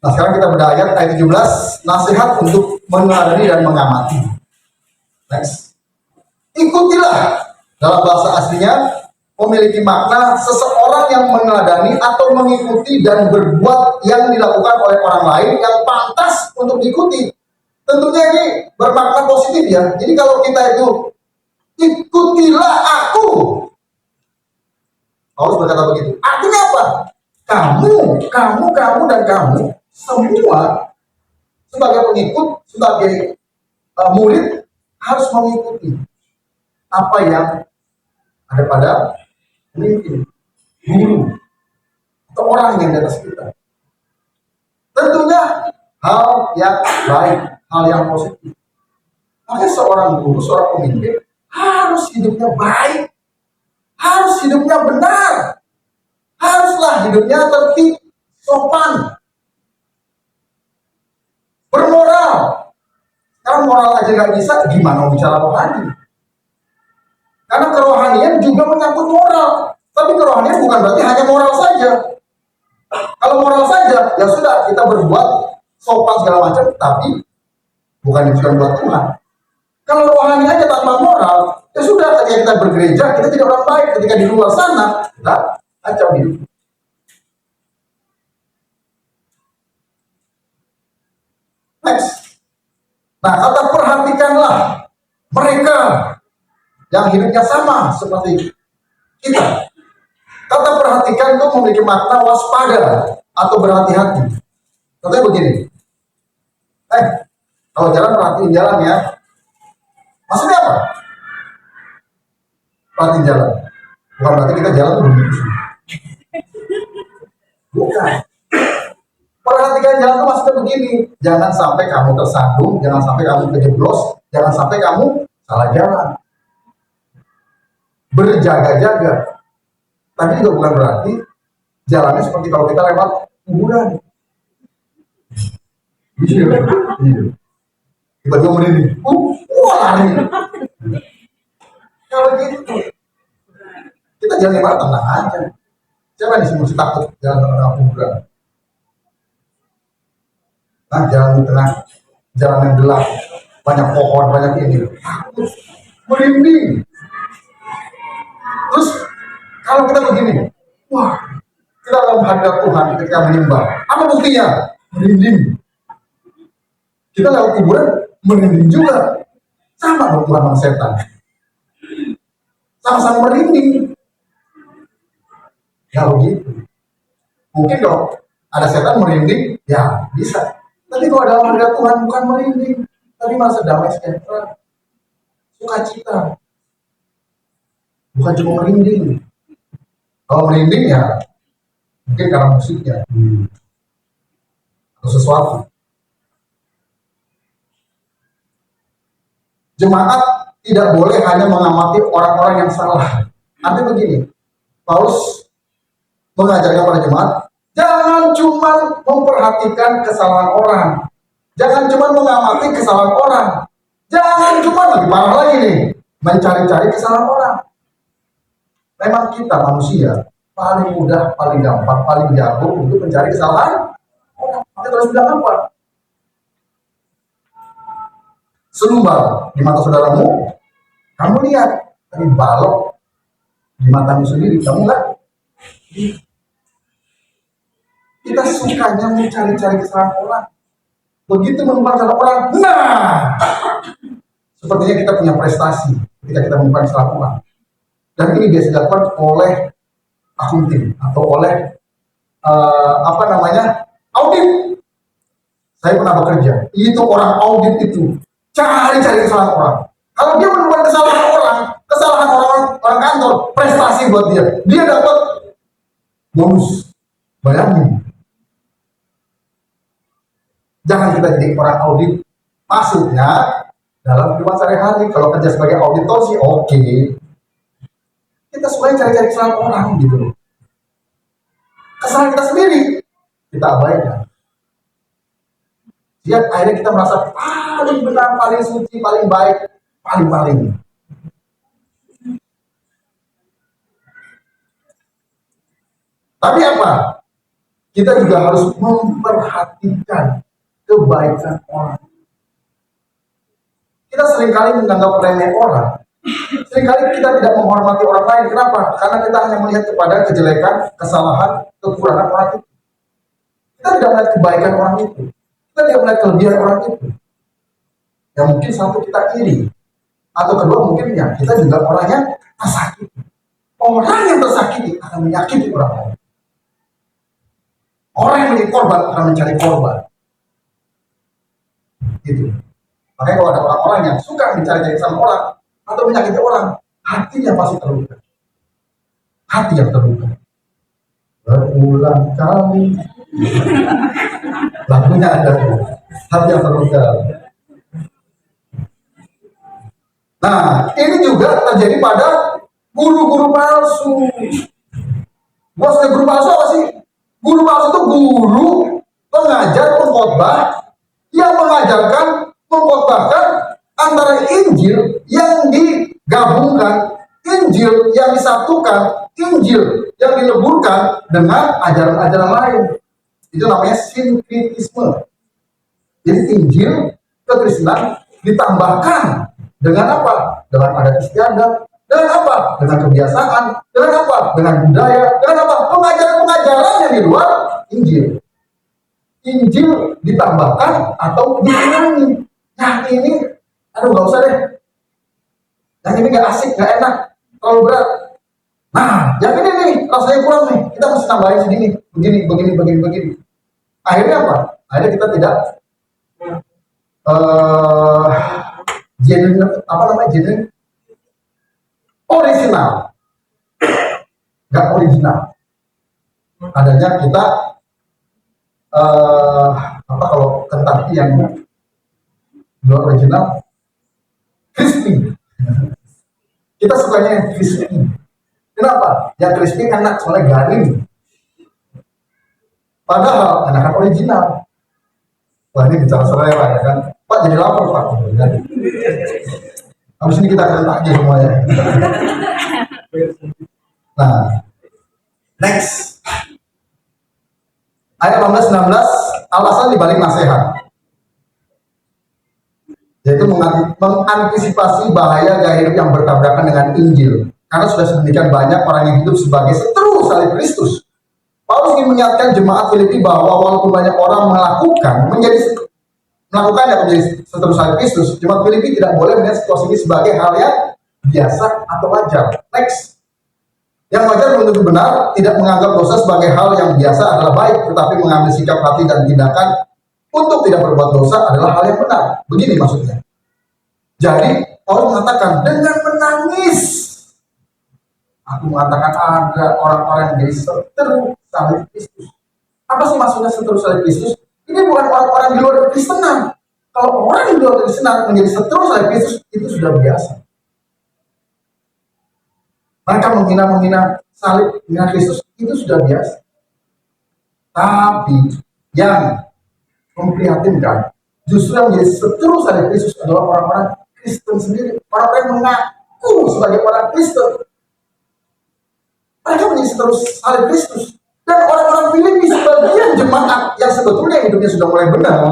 Nah sekarang kita bedah ayat 17, nasihat untuk meneladani dan mengamati. Next. Ikutilah, dalam bahasa aslinya memiliki makna seseorang yang meneladani atau mengikuti dan berbuat yang dilakukan oleh orang lain yang pantas untuk diikuti. Tentunya ini bermakna positif ya. Jadi kalau kita itu ikutilah aku, Paulus berkata begitu. Artinya apa? Kamu dan kamu semua sebagai pengikut, sebagai murid harus mengikuti apa yang ada pada pemimpin, guru, atau orang yang di atas kita. Tentunya hal yang baik, hal yang positif. Makanya seorang guru, seorang pemimpin harus hidupnya baik, harus hidupnya benar, haruslah hidupnya tertib, sopan, bermoral. Kalau moral aja nggak bisa, gimana bicara rohani? Karena kerohanian juga menyangkut moral. Tapi kerohanian bukan berarti hanya moral saja. Kalau moral saja, ya sudah kita berbuat sopan segala macam, tapi bukan ditujukan buat Tuhan. Kalau rohani aja tanpa moral, ya sudah ketika kita bergereja, kita jadi orang baik. Ketika di luar sana, kita kacau hidup. Next. Nah, kata perhatikanlah mereka yang hidupnya sama seperti kita. Kata perhatikan itu memiliki makna waspada atau berhati-hati. Contohnya begini. Kalau jalan perhatiin jalan ya. Maksudnya apa? Perhatiin jalan. Bukan berarti kita jalan belum gitu. Bukan. Perhatikan jalan itu maksudnya begini. Jangan sampai kamu tersandung, jangan sampai kamu kejeblos, jangan sampai kamu salah jalan. Berjaga-jaga. Tapi juga bukan berarti jalannya seperti kalau kita lewat kuburan. Iya. Tiba-tiba merinding. Lari. Kalau gitu, kita jalan lewat tenang aja. Siapa yang mesti takut jalan tengah kuburan? Nah, jalan di tengah, jalan yang gelap, banyak pohon, banyak ini. Takut, merinding. Terus kalau kita begini, wah, kita akan menghadap Tuhan ketika menyembah. Apa buktinya? Merinding. Kita lewat kuburan, merinding juga. Sama dong Tuhan sama setan. Sama-sama merinding. Ya begitu. Mungkin dong, ada setan merinding, ya bisa. Tapi kalau dalam menghadap Tuhan bukan merinding, tapi merasa damai sejahtera, sukacita. Bukan cuma merinding. Kalau merinding ya mungkin karena musiknya atau sesuatu. Jemaat tidak boleh hanya mengamati orang-orang yang salah. Artinya begini, Paulus mengajarkan pada jemaat, jangan cuma memperhatikan kesalahan orang, jangan cuma mengamati kesalahan orang, jangan cuma lebih parah lagi nih, mencari-cari kesalahan orang. Memang kita manusia paling mudah, paling gampang, paling jago untuk mencari kesalahan orang. Kita terus bilang apa? Selumbal di mata saudaramu, kamu lihat, tapi balok di matamu sendiri, kamu enggak? Kita sukanya mencari-cari kesalahan orang. Begitu menemukan kesalahan orang, nah, sepertinya kita punya prestasi ketika kita menemukan kesalahan orang. Dan ini biasa dilakukan oleh akuntan atau oleh audit. Saya pernah bekerja, itu orang audit itu cari-cari kesalahan orang. Kalau dia menemukan kesalahan orang kantor, prestasi buat dia dapat bonus. Bayangin. Jangan kita jadi orang audit. Maksudnya dalam kehidupan sehari-hari, kalau kerja sebagai auditor sih oke. Kita semuanya cari-cari kesalahan orang gitu loh. kesalahan kita sendiri kita abaikan. Lihat akhirnya kita merasa paling benar, paling suci, paling baik, paling. Tapi apa? Kita juga harus memperhatikan kebaikan orang. Kita seringkali menganggap remeh orang. Seringkali kita tidak menghormati orang lain. Kenapa? Karena kita hanya melihat kepada kejelekan, kesalahan, kekurangan orang itu. Kita tidak melihat kebaikan orang itu. Kita tidak melihat kelebihan orang itu. Yang mungkin satu kita iri. Atau kedua mungkin ya kita juga orangnya tersakiti. Orang yang tersakiti akan menyakiti orang lain. Orang yang menjadi korban akan mencari korban. Gitu. Makanya kalau ada orang-orang yang suka mencari-cari sama orang atau menyakiti orang, hatinya pasti terluka. Hati yang terluka. Berulang kali. Lagunya ada tuh. Hati yang terluka. Nah, ini juga terjadi pada guru-guru palsu. Maksudnya guru palsu apa sih? Guru palsu itu guru pengajar pengkhotbah yang mengajarkan, mengkhotbahkan antara Injil yang digabungkan, Injil yang disatukan, Injil yang dileburkan dengan ajaran-ajaran lain. Itu namanya sinkritisme. Jadi Injil kekristenan ditambahkan dengan apa? Dengan adat istiadat. Dengan apa? Dengan kebiasaan. Dengan apa? Dengan budaya. Dengan apa? Pengajaran-pengajaran yang di luar Injil. Injil ditambahkan atau dikurangi. Yang ini, aduh nggak usah deh. Yang ini nggak asik, nggak enak, terlalu berat. Nah, yang ini nih rasanya kurang nih. Kita mesti tambahin segini, begini. Akhirnya apa? Akhirnya kita tidak genuine original, nggak original. Adanya kita kalau Kentucky yang luar original, crispy. Kita sukanya yang crispy. Kenapa? Yang crispy enak soalnya garing. Padahal enakan original. Wah ini bicara selera ya kan? Pak jadi lapar Pak. Habis ini kita akan aja semuanya. Nah, next. Ayat 18-19, alasan dibalik nasihat. Yaitu mengantisipasi bahaya gaya hidup yang bertabrakan dengan Injil. Karena sudah sedemikian banyak orang yang hidup sebagai seteru salib Kristus. Paulus ingin mengingatkan jemaat Filipi bahwa walaupun banyak orang melakukannya menjadi seteru salib Kristus, jemaat Filipi tidak boleh melihat situasi ini sebagai hal yang biasa atau wajar. Next. Yang wajar belum tentu benar, tidak menganggap dosa sebagai hal yang biasa adalah baik, tetapi mengambil sikap hati dan tindakan untuk tidak berbuat dosa adalah hal yang benar. Begini maksudnya. Jadi, Paulus mengatakan dengan menangis, aku mengatakan ada orang-orang yang jadi seteru salib Kristus. Apa sih maksudnya seteru salib Kristus? Ini bukan orang-orang di luar Kristenan. Kalau orang di luar Kristenan menjadi seteru salib Kristus, itu sudah biasa. Mereka menghina salib, menghina Kristus, itu sudah biasa. Tapi yang memprihatinkan, justru yang menjadi seteru salib Kristus adalah orang-orang Kristen sendiri. Orang-orang yang mengaku sebagai orang Kristen. Mereka menjadi seteru salib Kristus. Dan orang-orang Filipi sebagian jemaat yang sebetulnya hidupnya sudah mulai benar,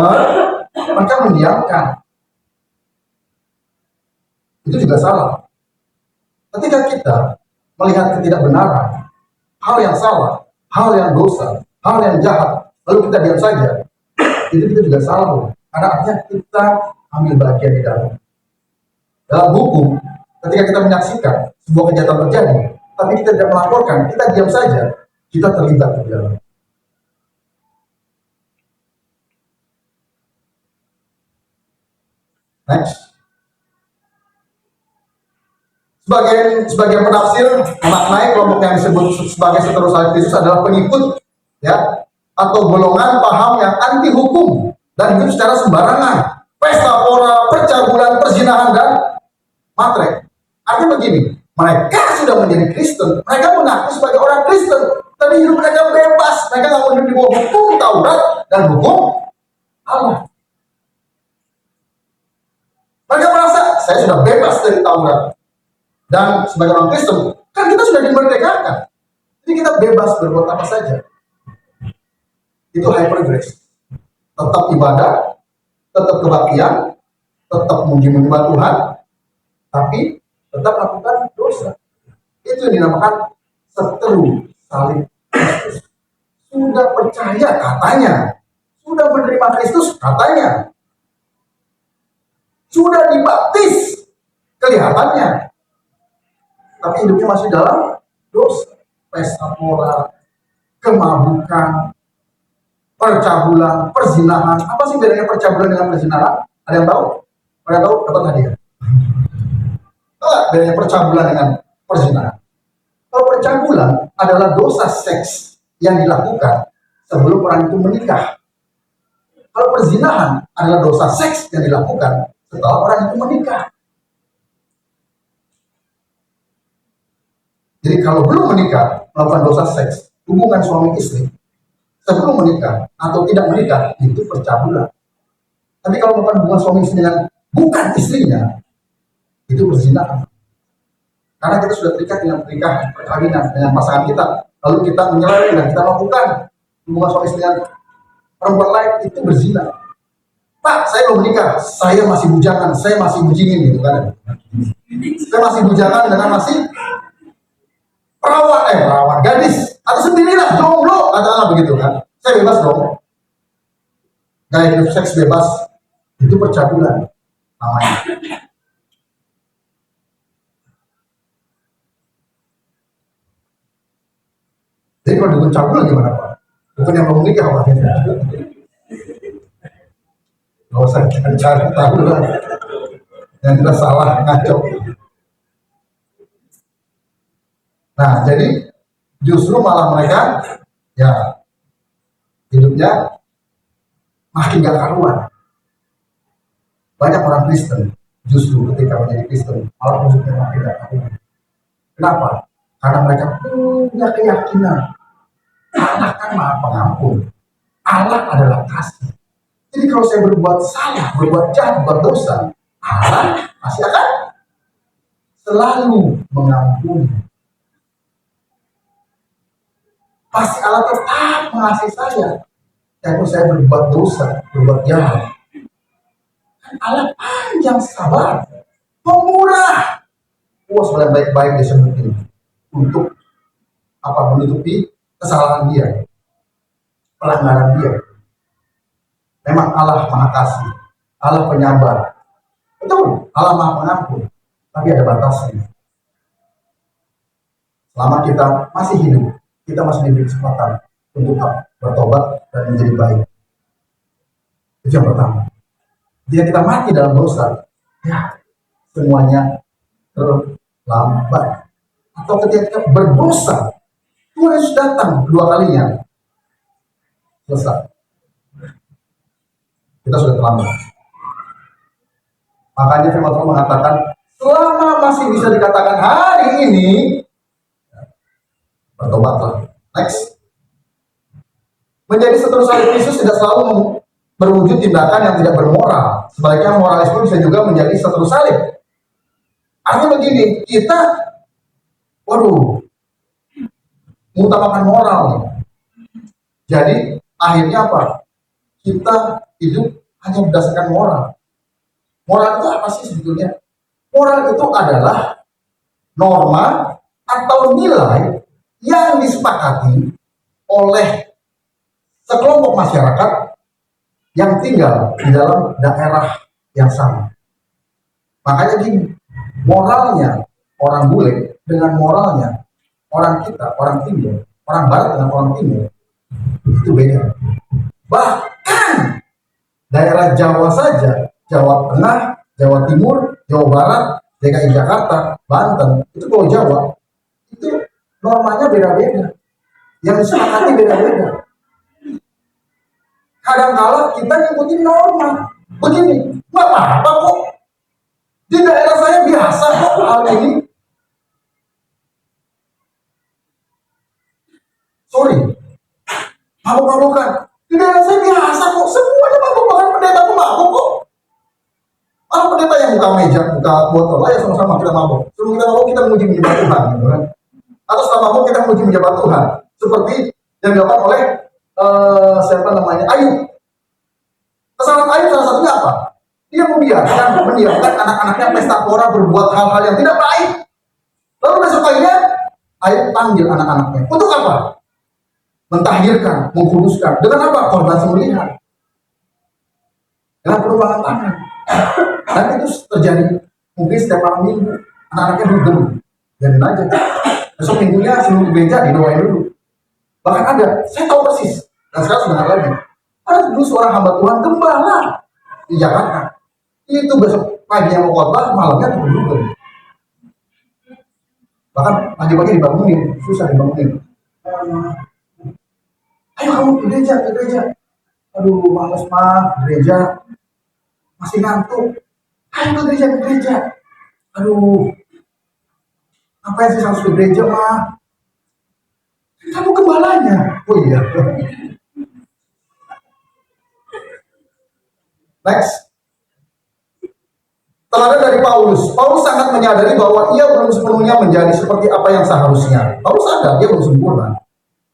mereka mendiamkan. Itu juga salah. Ketika kita melihat ketidakbenaran, hal yang salah, hal yang dosa, hal yang jahat, lalu kita diam saja, itu kita juga salah. Karena artinya kita ambil bagian di dalam. Dalam hukum, ketika kita menyaksikan sebuah kejahatan terjadi, tapi kita tidak melaporkan, kita diam saja, kita terlibat di dalam. Next. Sebagian penafsir memaknai kelompok yang disebut sebagai seteru salib Kristus adalah pengikut, ya, atau golongan paham yang anti hukum dan hidup secara sembarangan, pesta pora, percabulan, perzinahan dan matre. Artinya begini, mereka sudah menjadi Kristen, mereka mengaku sebagai orang Kristen, tapi Jadi hidup mereka bebas. Mereka nggak mau hidup di bawah hukum Taurat dan hukum Allah. Mereka merasa saya sudah bebas dari Taurat. Dan sebagai orang Kristen, kan kita sudah dimerdekakan. Jadi kita bebas berbuat apa saja. Itu hyper grace. Tetap ibadah, tetap kebaktian, tetap menyembah Tuhan, tapi tetap lakukan dosa. Itu yang dinamakan seteru salib Kristus. Sudah percaya katanya, sudah menerima Kristus katanya, sudah dibaptis kelihatannya, tapi hidupnya masih dalam dosa, pesta pora, kemabukan, percabulan, perzinahan. Apa sih bedanya percabulan dengan perzinahan? Ada yang tahu? Ada yang tahu? Dapat hadiah. Bedanya percabulan dengan perzinahan. Kalau percabulan adalah dosa seks yang dilakukan sebelum orang itu menikah. Kalau perzinahan adalah dosa seks yang dilakukan setelah orang itu menikah. Jadi kalau belum menikah melakukan dosa seks, hubungan suami istri sebelum menikah atau tidak menikah itu percabulan. Tapi kalau melakukan hubungan suami istri dengan bukan istrinya, itu perzinahan. Karena kita sudah terikat dengan pernikahan, perkawinan dengan pasangan kita, lalu kita menyeleweng dan kita lakukan hubungan suami istri dengan perempuan lain, itu berzina. Pak, saya belum menikah, saya masih bujangan, saya masih bujingin gitu kan? Saya masih bujangan dengan masih perawan gadis, atau sendirilah jomblo, katakanlah begitu kan? Saya bebas dong. Gaya hidup seks bebas, itu percabulan namanya. Jadi kalau dukun cabul gimana Pak? Dukun yang belum menikah Pak? Gak usah cari tahu lah. Yang kita salah, ngaco. Nah, jadi justru malah mereka ya hidupnya makin gak karuan. Banyak orang Kristen justru ketika menjadi Kristen malah hidupnya makin gak karuan. Kenapa? Karena mereka punya keyakinan Allah kan Maha Pengampun. Allah adalah kasih. Jadi kalau saya berbuat salah, berbuat jahat, berbuat dosa, Allah masih akan selalu mengampuni. Pasti Allah tetap mengasihi saya. Kalau saya berbuat dosa, berbuat jahat, Allah panjang sabar, pemurah. Sebenarnya baik-baik disebutin untuk apa, menutupi kesalahan dia, pelanggaran dia. Memang Allah Maha Kasih, Allah penyabar. Betul, Allah Maha Pengampun, tapi ada batasnya. Selama kita masih hidup, kita masih diberi kesempatan untuk bertobat dan menjadi baik. Itu yang pertama. Jika kita mati dalam dosa, ya semuanya terlambat. Atau ketika kita berdosa, Tuhan Yesus datang kedua kalinya, selesai. Kita sudah terlambat. Makanya firman Tuhan mengatakan, selama masih bisa dikatakan hari ini, bertobatlah. Next. Menjadi seterus salib Kristus tidak selalu berwujud tindakan yang tidak bermoral. Sebaliknya moralisme bisa juga menjadi seterus salib. Artinya begini, kita mengutamakan moral nih. Jadi akhirnya apa? Kita hidup hanya berdasarkan moral. Moral itu apa sih sebetulnya? Moral itu adalah norma atau nilai yang disepakati oleh sekelompok masyarakat yang tinggal di dalam daerah yang sama. Makanya gini, moralnya orang bule dengan moralnya orang kita, orang timur, orang barat dengan orang timur, itu beda. Bahkan daerah Jawa saja, Jawa Tengah, Jawa Timur, Jawa Barat, DKI Jakarta, Banten, itu Pulau Jawa, itu normanya beda-beda. Yang disepakati beda-beda. Kadang-kala kita ngikutin norma. Begini, nggak apa-apa kok. Di daerah saya biasa kok hal ini. sorry, mabuk-mabukan. Di daerah saya biasa kok, semuanya mabuk, bahkan pendeta pun mabuk kok. Malah pendeta yang buka meja, buka botol, ayo sama-sama kita mabuk. Sebelum kita mabuk, kita menguji menyembah Tuhan, gitu kan. Atau setelah mabuk kita menguji menyembah Tuhan. Seperti yang dilakukan oleh siapa namanya, Ayub. Kesalahan Ayub salah satunya apa? Dia mendiamkan anak-anaknya pesta pora berbuat hal-hal yang tidak baik. Lalu besok paginya, Ayub panggil anak-anaknya. Untuk apa? Mentahirkan, mengkuduskan. Dengan apa? Korban sembelihan. Dengan perluangan tangan. Dan itu terjadi mungkin setiap malam minggu. Anak-anaknya dugem. Biarin aja. Besok minggunya sebelum gereja didoain dulu. Bahkan ada, saya tahu persis. Dan sekarang sudah nggak lagi. Ada dulu seorang hamba Tuhan gembala di Jakarta. Itu besok paginya mau khotbah, malamnya tuh dugem. Bahkan pagi-pagi dibangunin, susah dibangunin. Ayo kamu ke gereja. Aduh, males mah, gereja. Masih ngantuk. Ayo ke gereja. Aduh, ngapain sih harus ke gereja mah? Kamu gembalanya. Oh iya. Next. Teladan dari Paulus. Paulus sangat menyadari bahwa ia belum sepenuhnya menjadi seperti apa yang seharusnya. Paulus sadar dia belum sempurna.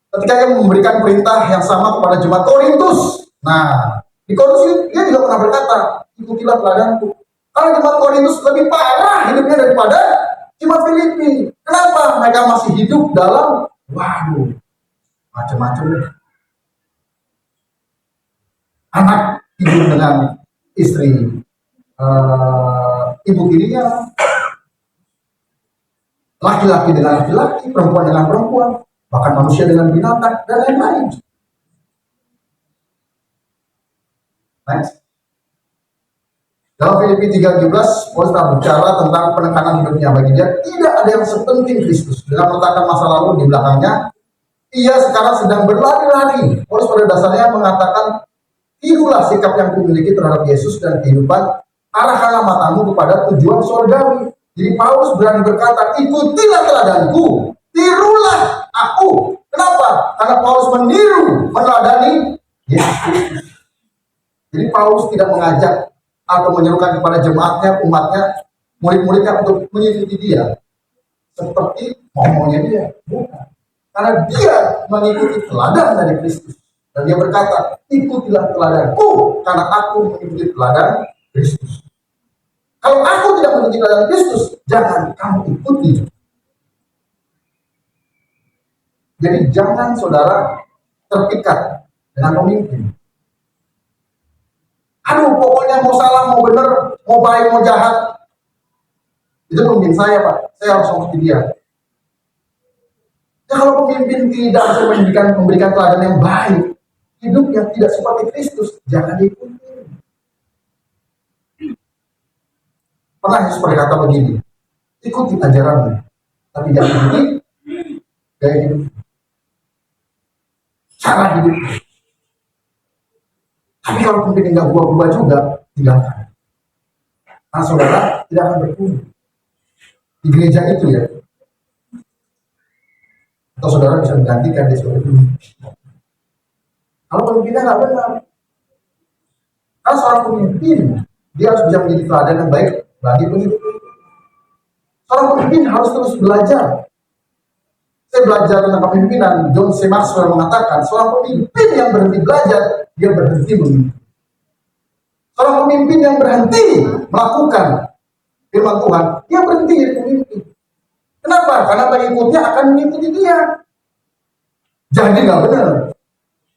Ketika ia memberikan perintah yang sama kepada jemaat Korintus. Nah, di Korintus dia juga pernah berkata, ikutilah teladanku. Karena jemaat Korintus lebih parah hidupnya daripada jemaat Filipi. Kenapa? Mereka masih hidup dalam, waduh, macam-macam deh. Anak hidup dengan istri ibu tirinya, laki-laki dengan laki-laki, perempuan dengan perempuan, bahkan manusia dengan binatang, dan lain-lain. Next. Dalam Filipi 3:17, Paulus bicara tentang penekanan hidupnya. Bagi dia, tidak ada yang sepenting Kristus. Dengan meletakkan masa lalu di belakangnya, ia sekarang sedang berlari-lari. Paulus pada dasarnya mengatakan, tirulah sikap yang kumiliki terhadap Yesus dan kehidupan, arahkanlah matamu kepada tujuan surgawi. Jadi Paulus berani berkata, ikutilah teladanku, tirulah aku. Kenapa? Karena Paulus meniru, meneladani Yesus Kristus. Jadi Paulus tidak mengajak atau menyerukan kepada jemaatnya, umatnya, murid-muridnya untuk mengikuti dia seperti maunya dia. Bukan. Karena dia mengikuti teladan dari Kristus. Dan dia berkata, ikutilah teladanku, karena aku mengikuti teladan Kristus. Kalau aku tidak mengikuti teladan Kristus, jangan kamu ikuti. Jadi jangan saudara terpikat dengan pemimpin. Aduh, pokoknya mau salah, mau benar, mau baik, mau jahat. Itu pemimpin saya, Pak. Saya harus mengikuti dia. Ya kalau pemimpin tidak bisa memberikan teladan yang baik, hidupnya tidak seperti Kristus, jangan diikuti. Pernah Yesus berkata begini, ikuti ajarannya, tapi jangan ikuti gaya hidup, cara hidup. Tapi kalau pemimpin nggak berubah juga, tinggalkan. Karena saudara tidak akan bertumbuh di gereja itu ya. Atau saudara bisa menggantikan dia sebagai pemimpin. Kalau pemimpinnya nggak benar, karena seorang pemimpin dia harus bisa menjadi teladan yang baik bagi pengikut. Seorang pemimpin harus terus belajar. Saya belajar tentang kepemimpinan. John C. Maxwell mengatakan, seorang pemimpin yang berhenti belajar, dia berhenti memimpin. Seorang pemimpin yang berhenti melakukan firman Tuhan, dia berhenti jadi pemimpin. Kenapa? Karena pengikutnya akan mengikuti dia. Jadi nggak benar.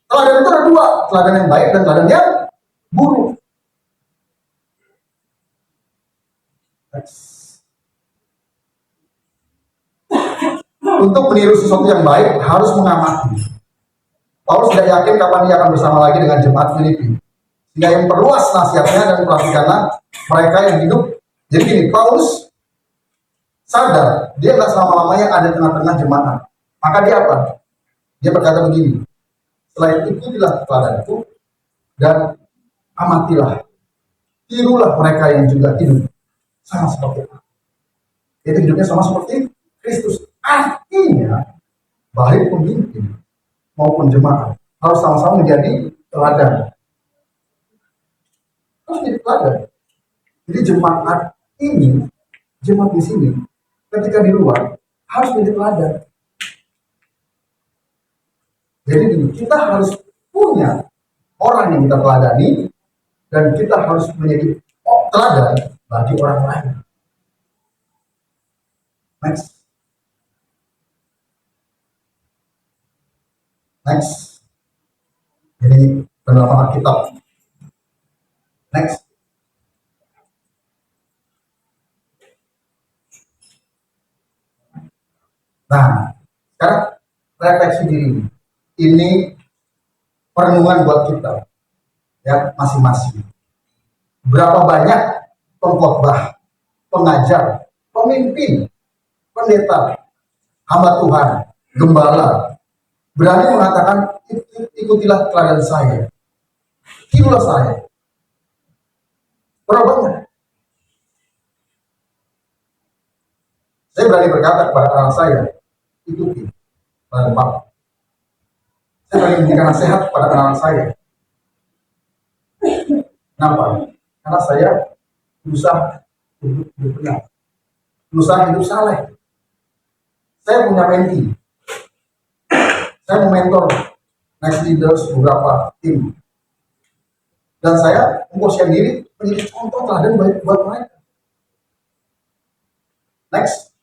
Teladan itu ada dua, teladan yang baik dan teladan yang buruk. Untuk meniru sesuatu yang baik harus mengamati. Paulus tidak yakin kapan dia akan bersama lagi dengan jemaat Filipi. Sehingga yang perluas nasihatnya dan perhatikanlah mereka yang hidup. Jadi gini, Paulus sadar dia nggak selama-lamanya ada di tengah-tengah jemaat. Maka dia apa? Dia berkata begini, selain itu ikutilah teladanku dan amatilah, tirulah mereka yang juga hidup sama seperti aku. Itu hidupnya sama seperti Kristus. Artinya baik pemimpin maupun jemaat harus sama-sama menjadi teladan. Harus jadi teladan. Jadi jemaat di sini, ketika di luar harus menjadi teladan. Jadi kita harus punya orang yang kita teladani dan kita harus menjadi teladan bagi orang lain. Next. Jadi penerapan Alkitab. Next. Nah, sekarang refleksi diri. Ini perenungan buat kita, ya, masing-masing. Berapa banyak pengkhotbah, pengajar, pemimpin, pendeta, hamba Tuhan, gembala berani mengatakan ikutilah teladan saya, tirulah saya. Berapa banyak? Saya berani berkata kepada anak saya, ikuti teladan Bapak. Saya berani memberikan nasihat kepada anak saya. Kenapa? Karena saya berusaha hidup benar, berusaha hidup saleh. Saya punya menti. Saya mementor next leaders beberapa tim. Dan saya memposisikan diri menjadi contoh teladan baik buat mereka. Next.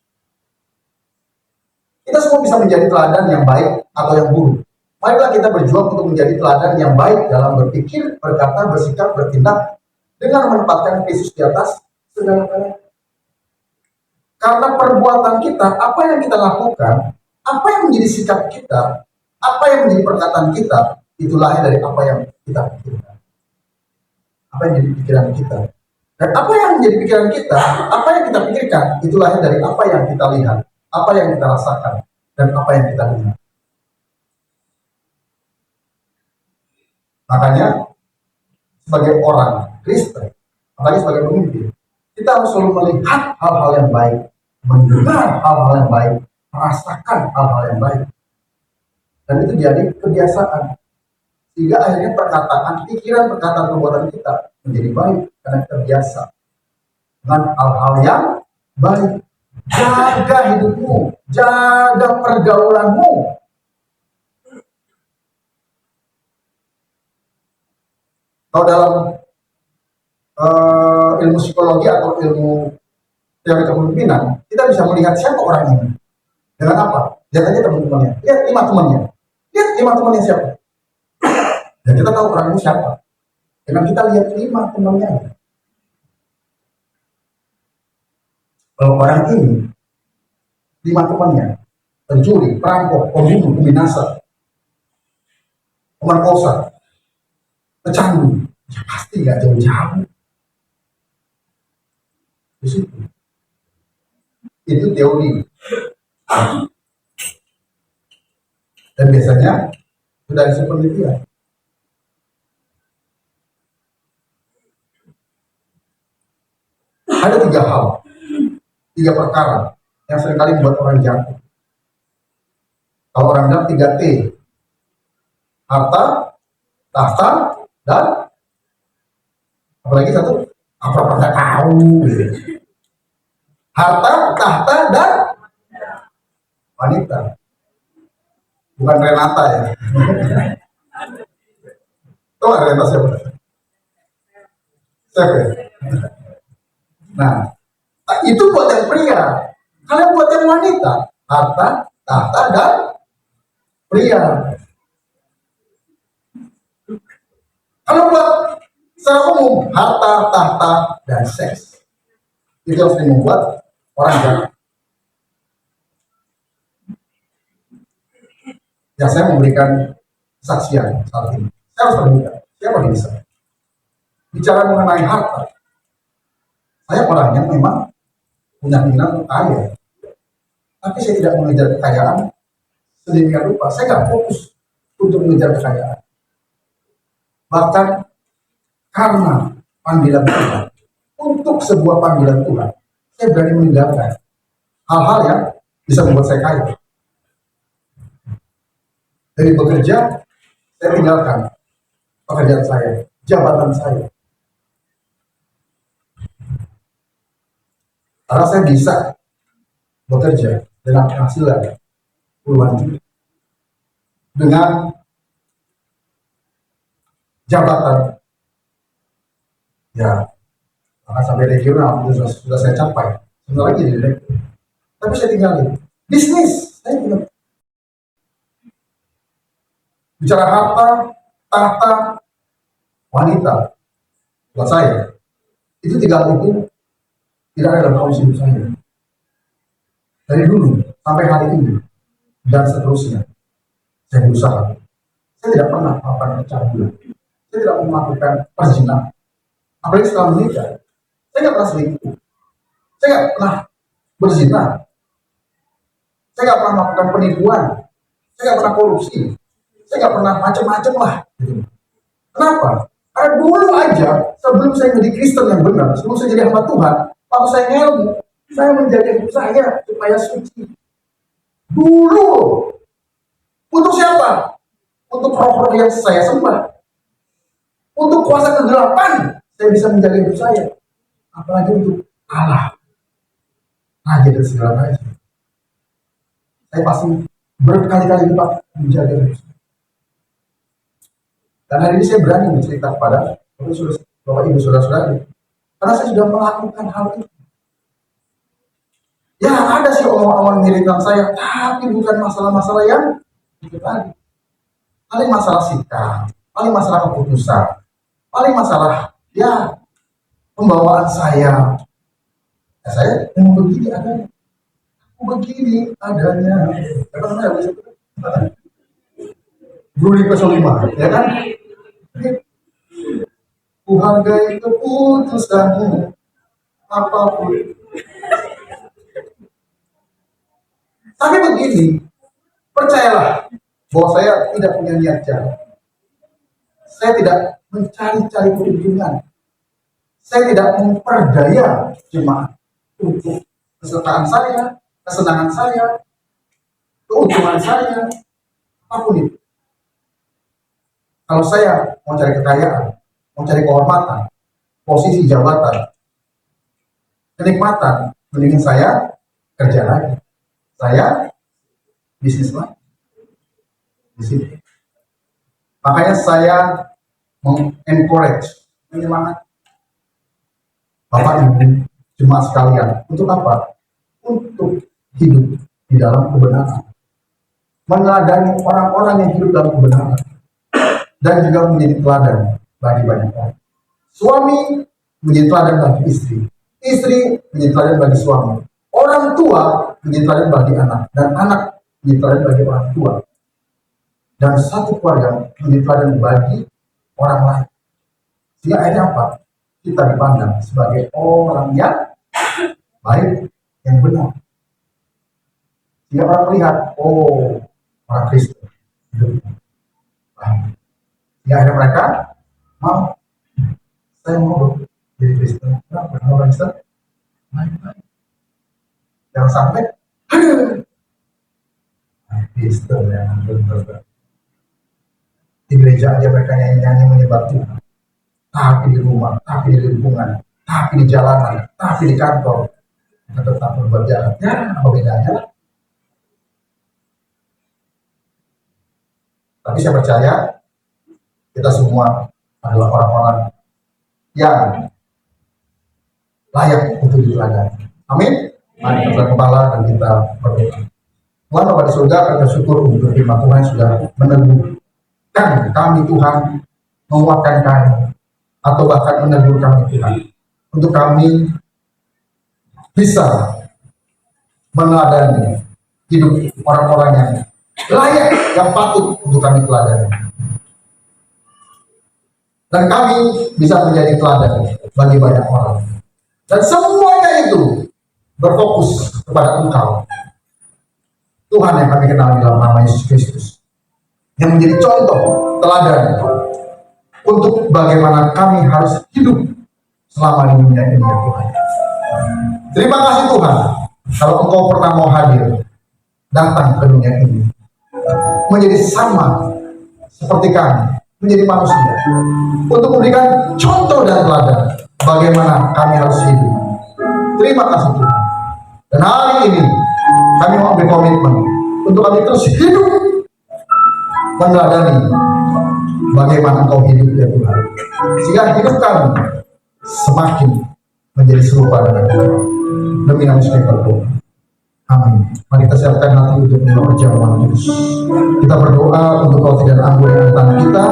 Kita semua bisa menjadi teladan yang baik atau yang buruk. Marilah kita berjuang untuk menjadi teladan yang baik dalam berpikir, berkata, bersikap, bertindak dengan menempatkan Kristus di atas segala-galanya. Karena perbuatan kita, apa yang kita lakukan, apa yang menjadi sikap kita, apa yang menjadi perkataan kita, itu lahir dari apa yang kita pikirkan. Apa yang menjadi pikiran kita. Dan apa yang menjadi pikiran kita, apa yang kita pikirkan, itu lahir dari apa yang kita lihat, apa yang kita rasakan, dan apa yang kita dengar. Makanya, sebagai orang Kristen, apalagi sebagai pemimpin, kita harus selalu melihat hal-hal yang baik, mendengar hal-hal yang baik, merasakan hal-hal yang baik. Dan itu jadi kebiasaan. Sehingga akhirnya perkataan, pikiran, perkataan, perbuatan kita menjadi baik karena kita biasa dengan hal-hal yang baik. Jaga hidupmu, jaga pergaulanmu. Kalau dalam ilmu psikologi atau ilmu teori kepemimpinan, kita bisa melihat siapa orang ini. Dengan apa? Lihat aja teman-temannya. Lihat 5 temannya. Lihat 5 temannya siapa. Dan kita tahu orang ini siapa. Dengan kita lihat 5 temannya. Kalau orang ini 5 temannya, pencuri, perampok, pembunuh, pembinasa, pemerkosa, pecandu, ya pasti nggak jauh-jauh. Di situ. Itu teori. Dan biasanya sudah ada penelitian. Ada 3 hal, 3 perkara yang seringkali membuat orang jatuh. Kalau orang bilang 3T, harta, tahta, dan apalagi satu, apa nggak tahu. Harta, tahta, dan wanita. Bukan Renata ya. Tahu nggak Renata siapa? Siapa? Nah, itu buat yang pria. Kalian buat yang wanita, harta, tahta, dan pria. Kalau buat secara umum, harta, tahta, dan seks. Itu yang sering membuat orang jahat. Ya, saya memberikan kesaksian saat ini. Saya harus terbuka. Siapa di sana? Bicara mengenai harta. Saya orang yang memang punya keinginan untuk kaya. Tapi saya tidak mengejar kekayaan sedemikian rupa. Saya nggak fokus untuk mengejar kekayaan. Bahkan karena panggilan Tuhan, untuk sebuah panggilan Tuhan, saya berani meninggalkan hal-hal yang bisa membuat saya kaya. Dari bekerja, saya tinggalkan pekerjaan saya, jabatan saya. Karena saya bisa bekerja dengan penghasilan puluhan juta, dengan jabatan ya akan sampai regional sudah saya capai, sebentar lagi di direktur. Tapi saya tinggalin bisnis, saya tinggal. Bicara harta, tahta, wanita, buat saya itu tidak ada dalam kamus hidup saya. Dari dulu sampai hari ini dan seterusnya, saya berusaha. Saya tidak pernah melakukan kecanduan. Saya tidak melakukan perzinahan. Apalagi setelah menikah, saya nggak pernah selingkuh. Saya nggak pernah berzina. Saya nggak pernah melakukan penipuan. Saya nggak pernah korupsi. Saya nggak pernah macam-macam lah. Kenapa? Karena dulu aja, sebelum saya menjadi Kristen yang benar, sebelum saya jadi hamba Tuhan, waktu saya ngelmu, saya menjaga hidup saya supaya suci. Dulu. Untuk siapa? Untuk roh-roh yang saya sembah. Untuk kuasa kegelapan, saya bisa menjaga hidup saya. Apalagi untuk Allah. Raja dan segala raja. Saya pasti berkali-kali lipat menjaga hidup saya. Dan hari ini saya berani mencerita kepada Bapak Ibu Saudara-saudari. Karena saya sudah melakukan hal itu. Ya ada sih omong-omong mirip dengan saya, tapi bukan masalah-masalah yang itu tadi. Paling masalah sikap, paling masalah keputusan, paling masalah ya pembawaan saya. Ya, saya memang begini adanya. Aku begini adanya. Kata saya bisa. Bruli ke-5, ya kan? Ku hargai keputusanmu apapun. Tapi begini, percayalah bahwa saya tidak punya niat jahat. Saya tidak mencari-cari keuntungan. Saya tidak memperdaya jemaat untuk kesertaan saya, kesenangan saya, keuntungan saya, apapun itu. Kalau saya mau cari kekayaan, mau cari kehormatan, posisi jabatan, kenikmatan, mendingin saya kerja lagi. Saya bisnis lagi. Di sini. Makanya saya mengencourage, menyemangat Bapak Ibu jemaat sekalian. Untuk apa? Untuk hidup di dalam kebenaran. Meneladani orang-orang yang hidup dalam kebenaran. Dan juga menjadi teladan bagi banyak orang. Suami menjadi teladan bagi istri. Istri menjadi teladan bagi suami. Orang tua menjadi teladan bagi anak. Dan anak menjadi teladan bagi orang tua. Dan satu keluarga menjadi teladan bagi orang lain. Sehingga akhirnya apa? Kita dipandang sebagai orang yang baik, yang benar. Sehingga orang melihat, oh, orang Kristen hidupnya baik. Ya akhirnya mereka mau, saya mau jadi Kristen. Kenapa? Karena orang Kristen baik-baik. Jangan sampai Kristen yang benar. Di gereja aja mereka nyanyi-nyanyi menyembah Tuhan. Tapi di rumah, tapi di lingkungan, tapi di jalanan, tapi di kantor, mereka tetap berbuat jahat. Ya, apa bedanya? Tapi saya percaya kita semua adalah orang-orang yang layak untuk diteladani. Amin. Mari kita kepala dan kita berdoa. Tuhan Bapa di surga, kita bersyukur untuk firman Tuhan yang sudah meneguhkan kami Tuhan, menguatkan kami, atau bahkan menegur kami Tuhan, untuk kami bisa meneladani hidup orang-orang yang layak, yang patut untuk kami teladani. Dan kami bisa menjadi teladan bagi banyak orang. Dan semuanya itu berfokus kepada Engkau, Tuhan yang kami kenal dalam nama Yesus Kristus, yang menjadi contoh teladan untuk bagaimana kami harus hidup selama di dunia ini, ya Tuhan. Terima kasih Tuhan, kalau Engkau pernah mau hadir, datang ke dunia ini. menjadi sama seperti kami, menjadi manusia, untuk memberikan contoh dan teladan bagaimana kami harus hidup. Terima kasih Tuhan. Dan hari ini kami mau ambil komitmen untuk kami terus hidup meneladani bagaimana Engkau hidup ya Tuhan, sehingga hidup kami semakin menjadi serupa dengan Engkau. Demi nama Yesus kami berdoa. Amin. Mari kita siapkan hati untuk menyembah perjamuan kudus. Kita berdoa untuk roti dan anggur yang ada di tangan kita.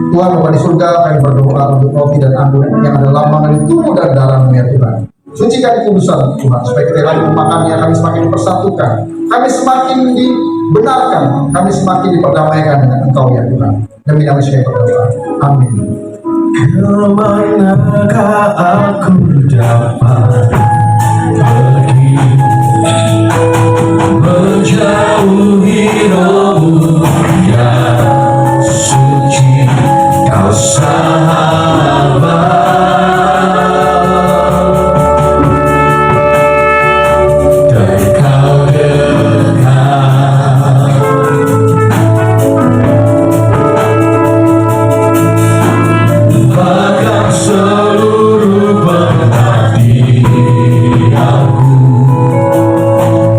Tuhan Bapa di surga, kami berdoa untuk roti dan anggur yang ada lambang dari tubuh dan darah-Mu ya Tuhan. Sucikan kudusan Tuhan, supaya kita lagi memakannya, kami semakin dipersatukan, kami semakin dibenarkan, kami semakin diperdamaikan dengan Engkau ya Tuhan. Demi nama Yesus kami berdoa. Amin. Kemanakah aku dapat pergi menjauhi rohmu yang suci, Kau sahabat dan Kau dekat. Bahkan seluruh berbakti aku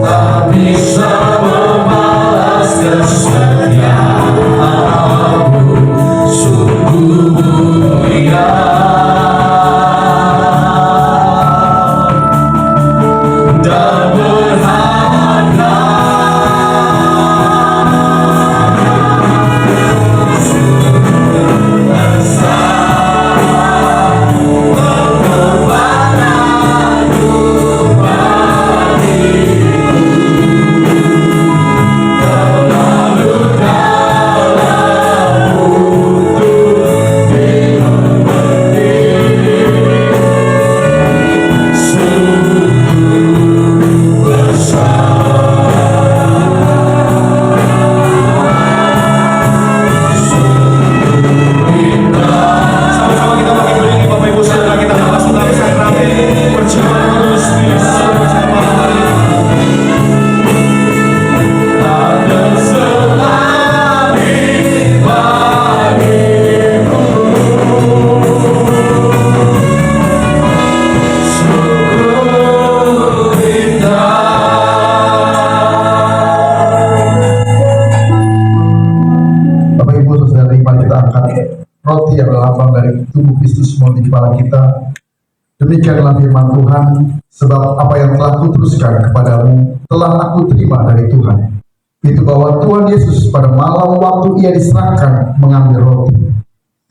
tak bisa membalas kesetiaanmu, sungguh mulia dan berharga. Sama-sama kita pakai berdiri, Bapak Ibu Saudara, kita bahas tentang sakrament perjamuan kudus di bersama hari ada selagi bagiku, sungguh indah. Bapak Ibu Saudara, mari kita angkat roti yang lambang dari tubuh Kristus melalui kepala kita. Demikianlah firman Tuhan, sebab apa yang telah kuteruskan kepadamu telah aku terima dari Tuhan, itu bahwa Tuhan Yesus pada malam waktu ia diserahkan mengambil roti,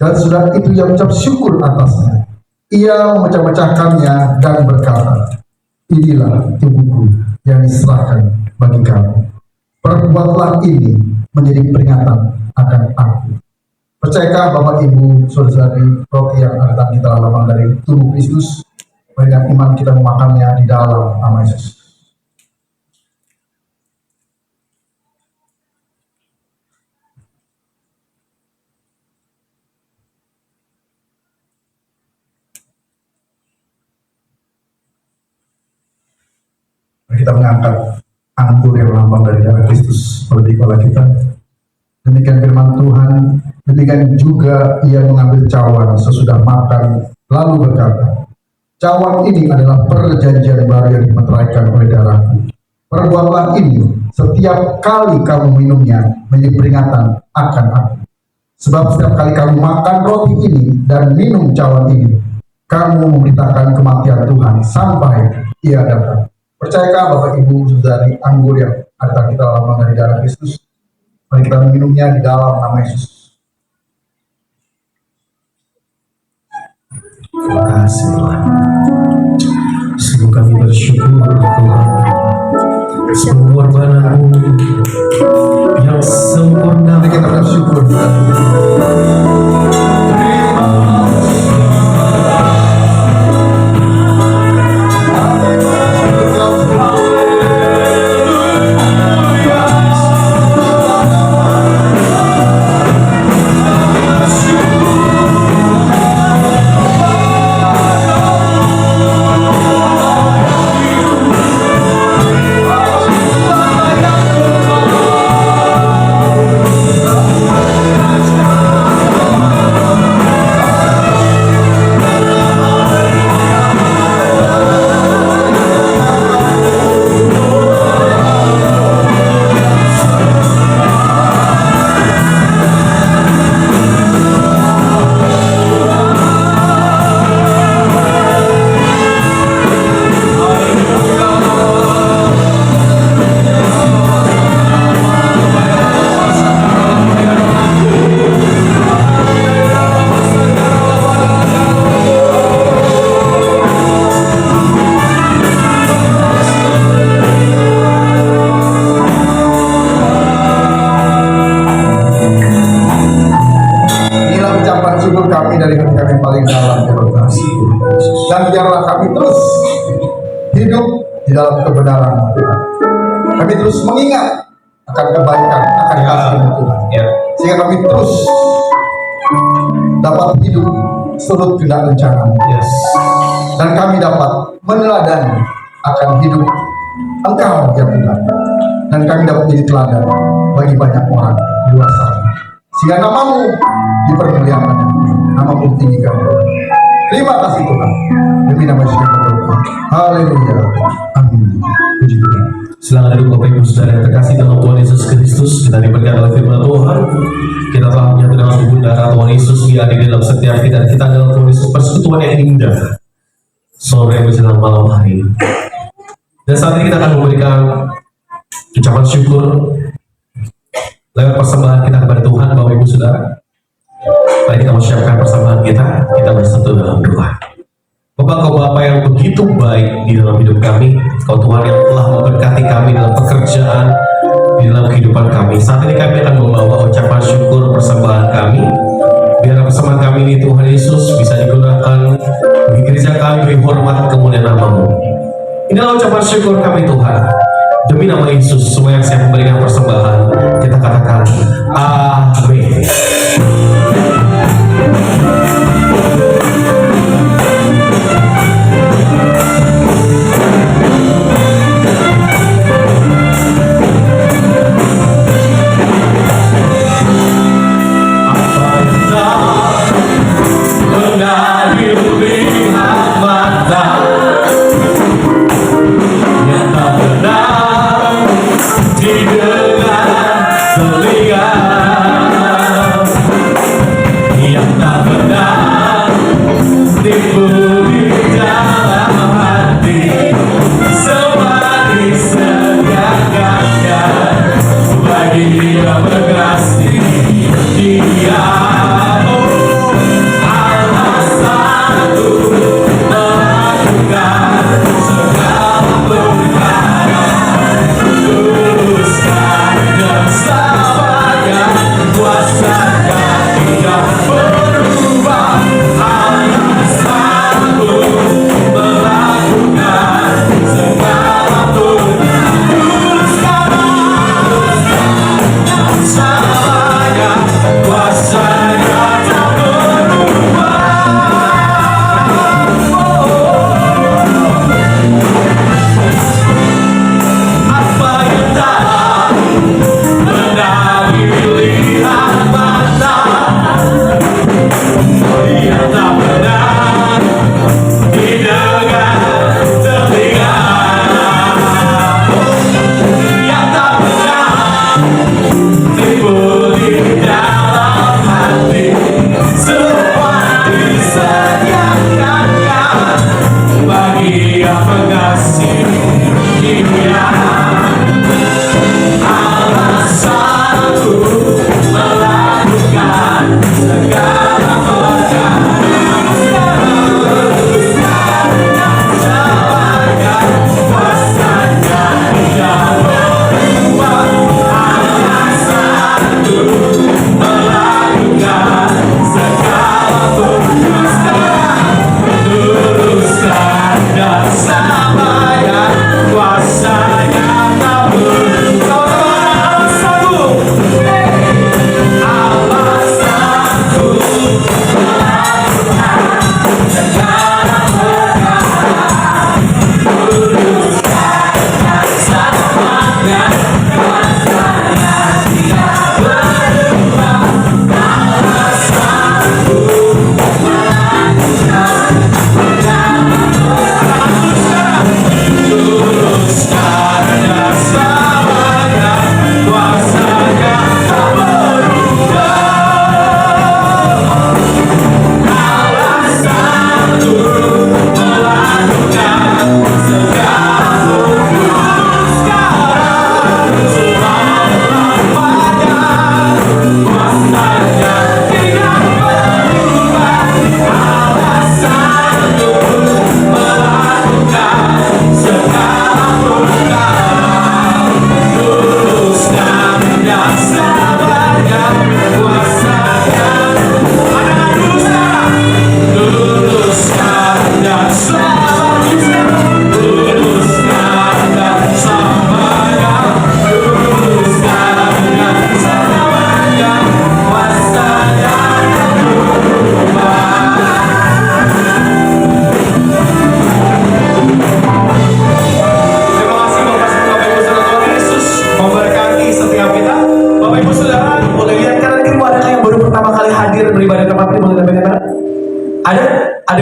dan sudah itu ia mengucap syukur atasnya, ia memecah-mecahkannya dan berkata, inilah tubuhku yang diserahkan bagi kamu. Perbuatlah ini menjadi peringatan akan aku. Percayakah Bapak Ibu Saudari, roti yang ada di dalam lambang dari tubuh Kristus, dengan iman kita memakannya di dalam nama Yesus. Mari kita mengangkat anggur yang lambang dari darah Kristus melalui kepala kita. Demikian firman Tuhan. Demikian juga ia mengambil cawan sesudah makan, lalu berkata, cawan ini adalah perjanjian baru yang dimeteraikan oleh darahku. Perbuatlah ini setiap kali kamu minumnya menjadi peringatan akan aku. Sebab setiap kali kamu makan roti ini dan minum cawan ini, kamu memberitakan kematian Tuhan sampai ia datang. Percayakah Bapak Ibu Saudari, anggur yang ada kita lambang dari darah Kristus? Mari kita minumnya di dalam nama Yesus. Terima kasih Tuhan. Sungguh kami bersyukur Tuhan, pengorbanan-Mu yang sempurna. Mari kita bersyukur. paling dalam dalam kasih Tuhan Yesus. Dan biarlah kami terus hidup di dalam kebenaran Tuhan. Kami terus mengingat akan kebaikan, akan kasih Tuhan. Ya. Sehingga kami terus dapat hidup surut kehendak rencana. Yes. Dan kami dapat meneladani akan hidup Engkau ya Tuhan. Dan kami dapat menjadi teladan bagi banyak orang di luar sana. Sehingga namamu dipermuliakan, namamu ditinggikan. Terima kasih Tuhan. Demi nama Yesus kami berdoa. Haleluya. Amin. Puji Tuhan. Silakan duduk Bapak Ibu Saudara yang terkasih dalam Tuhan Yesus Kristus. Kita diberkati oleh firman Tuhan. Kita telah menyatu dengan tubuh darah Tuhan Yesus yang ada di dalam setiap kita. Kita dalam Tuhan Yesus persekutuan yang indah sore menjelang malam hari. Dan saat ini kita akan memberikan ucapan syukur lewat persembahan kita kepada Tuhan, Bapak Ibu Saudara. Mari kita mempersiapkan persembahan kita bersatu dalam doa. Bapak Kau Bapa yang begitu baik di dalam hidup kami, Kau Tuhan yang telah memberkati kami dalam pekerjaan, di dalam kehidupan kami. Saat ini kami akan membawa ucapan syukur persembahan kami. Biar persembahan kami ini Tuhan Yesus bisa digunakan bagi gereja kami, beri hormat kemuliaan nama-Mu. Inilah ucapan syukur kami Tuhan. Demi nama Yesus, semua yang saya memberikan persembahan, kita katakan amin. Segala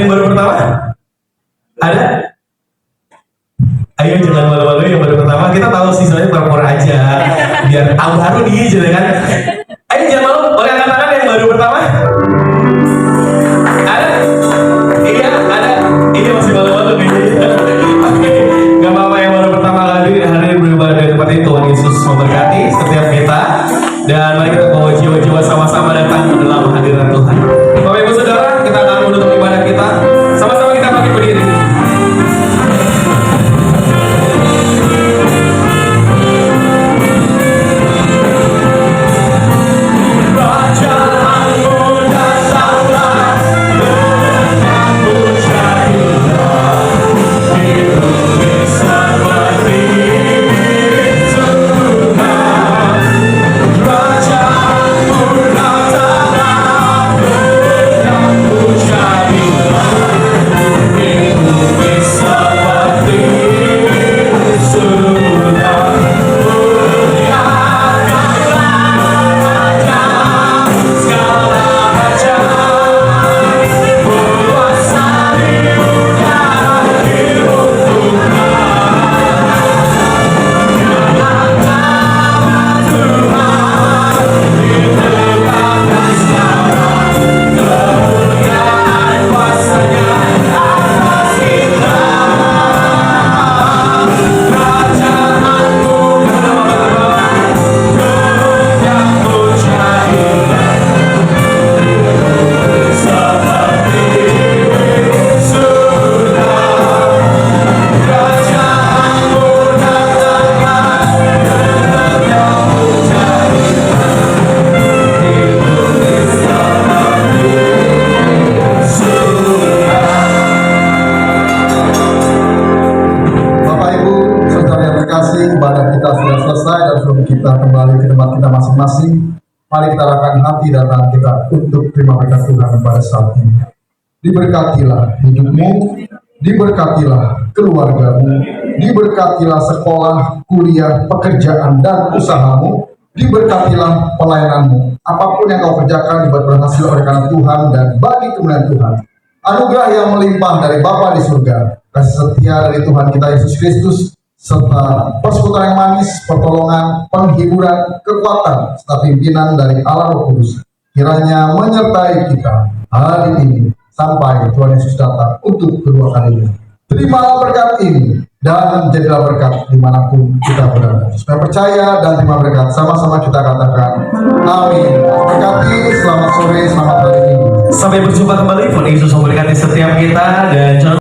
yang baru pertama? Ada? Ayo jangan malu-malu yang baru pertama. Kita tahu sih soalnya pura-pura aja. Biar tahu baru nih, gitu kan? Ayo jangan malu. Boleh angkat tangan yang baru pertama? Ada? Iya, ada. Iya masih malu-malu nih. Oke, nggak apa-apa yang baru pertama kali hari ini beribadah di tempat ini. Tuhan Yesus memberkati setiap kita. Dan mari kita bawa jiwa-jiwa sama-sama datang ke dalam hadirat Tuhan. Bapak Ibu Saudara, kita akan menutup ibadah kita. Sama-sama kita bangkit berdiri. Ibadah kita sudah selesai dan sebelum kita kembali ke tempat kita masing-masing, mari kita arahkan hati dan tangan kita untuk terima berkat Tuhan pada saat ini. Diberkatilah hidupmu, diberkatilah keluargamu, diberkatilah sekolah, kuliah, pekerjaan dan usahamu, diberkatilah pelayananmu. Apapun yang kau kerjakan dibuat berhasil oleh karena Tuhan dan bagi kemuliaan Tuhan. Anugerah yang melimpah dari Bapa di surga, kasih setia dari Tuhan kita Yesus Kristus, serta persekutuan yang manis, pertolongan, penghiburan, kekuatan, serta pimpinan dari Allah Roh Kudus kiranya menyertai kita hari ini sampai Tuhan Yesus datang untuk kedua kalinya. Terimalah berkat ini dan jadilah berkat dimanapun kita berada. Supaya percaya dan terima berkat, sama-sama kita katakan amin. Berkati, selamat sore, selamat hari Minggu. Sampai berjumpa kembali. Tuhan Yesus memberkati setiap kita dan jangan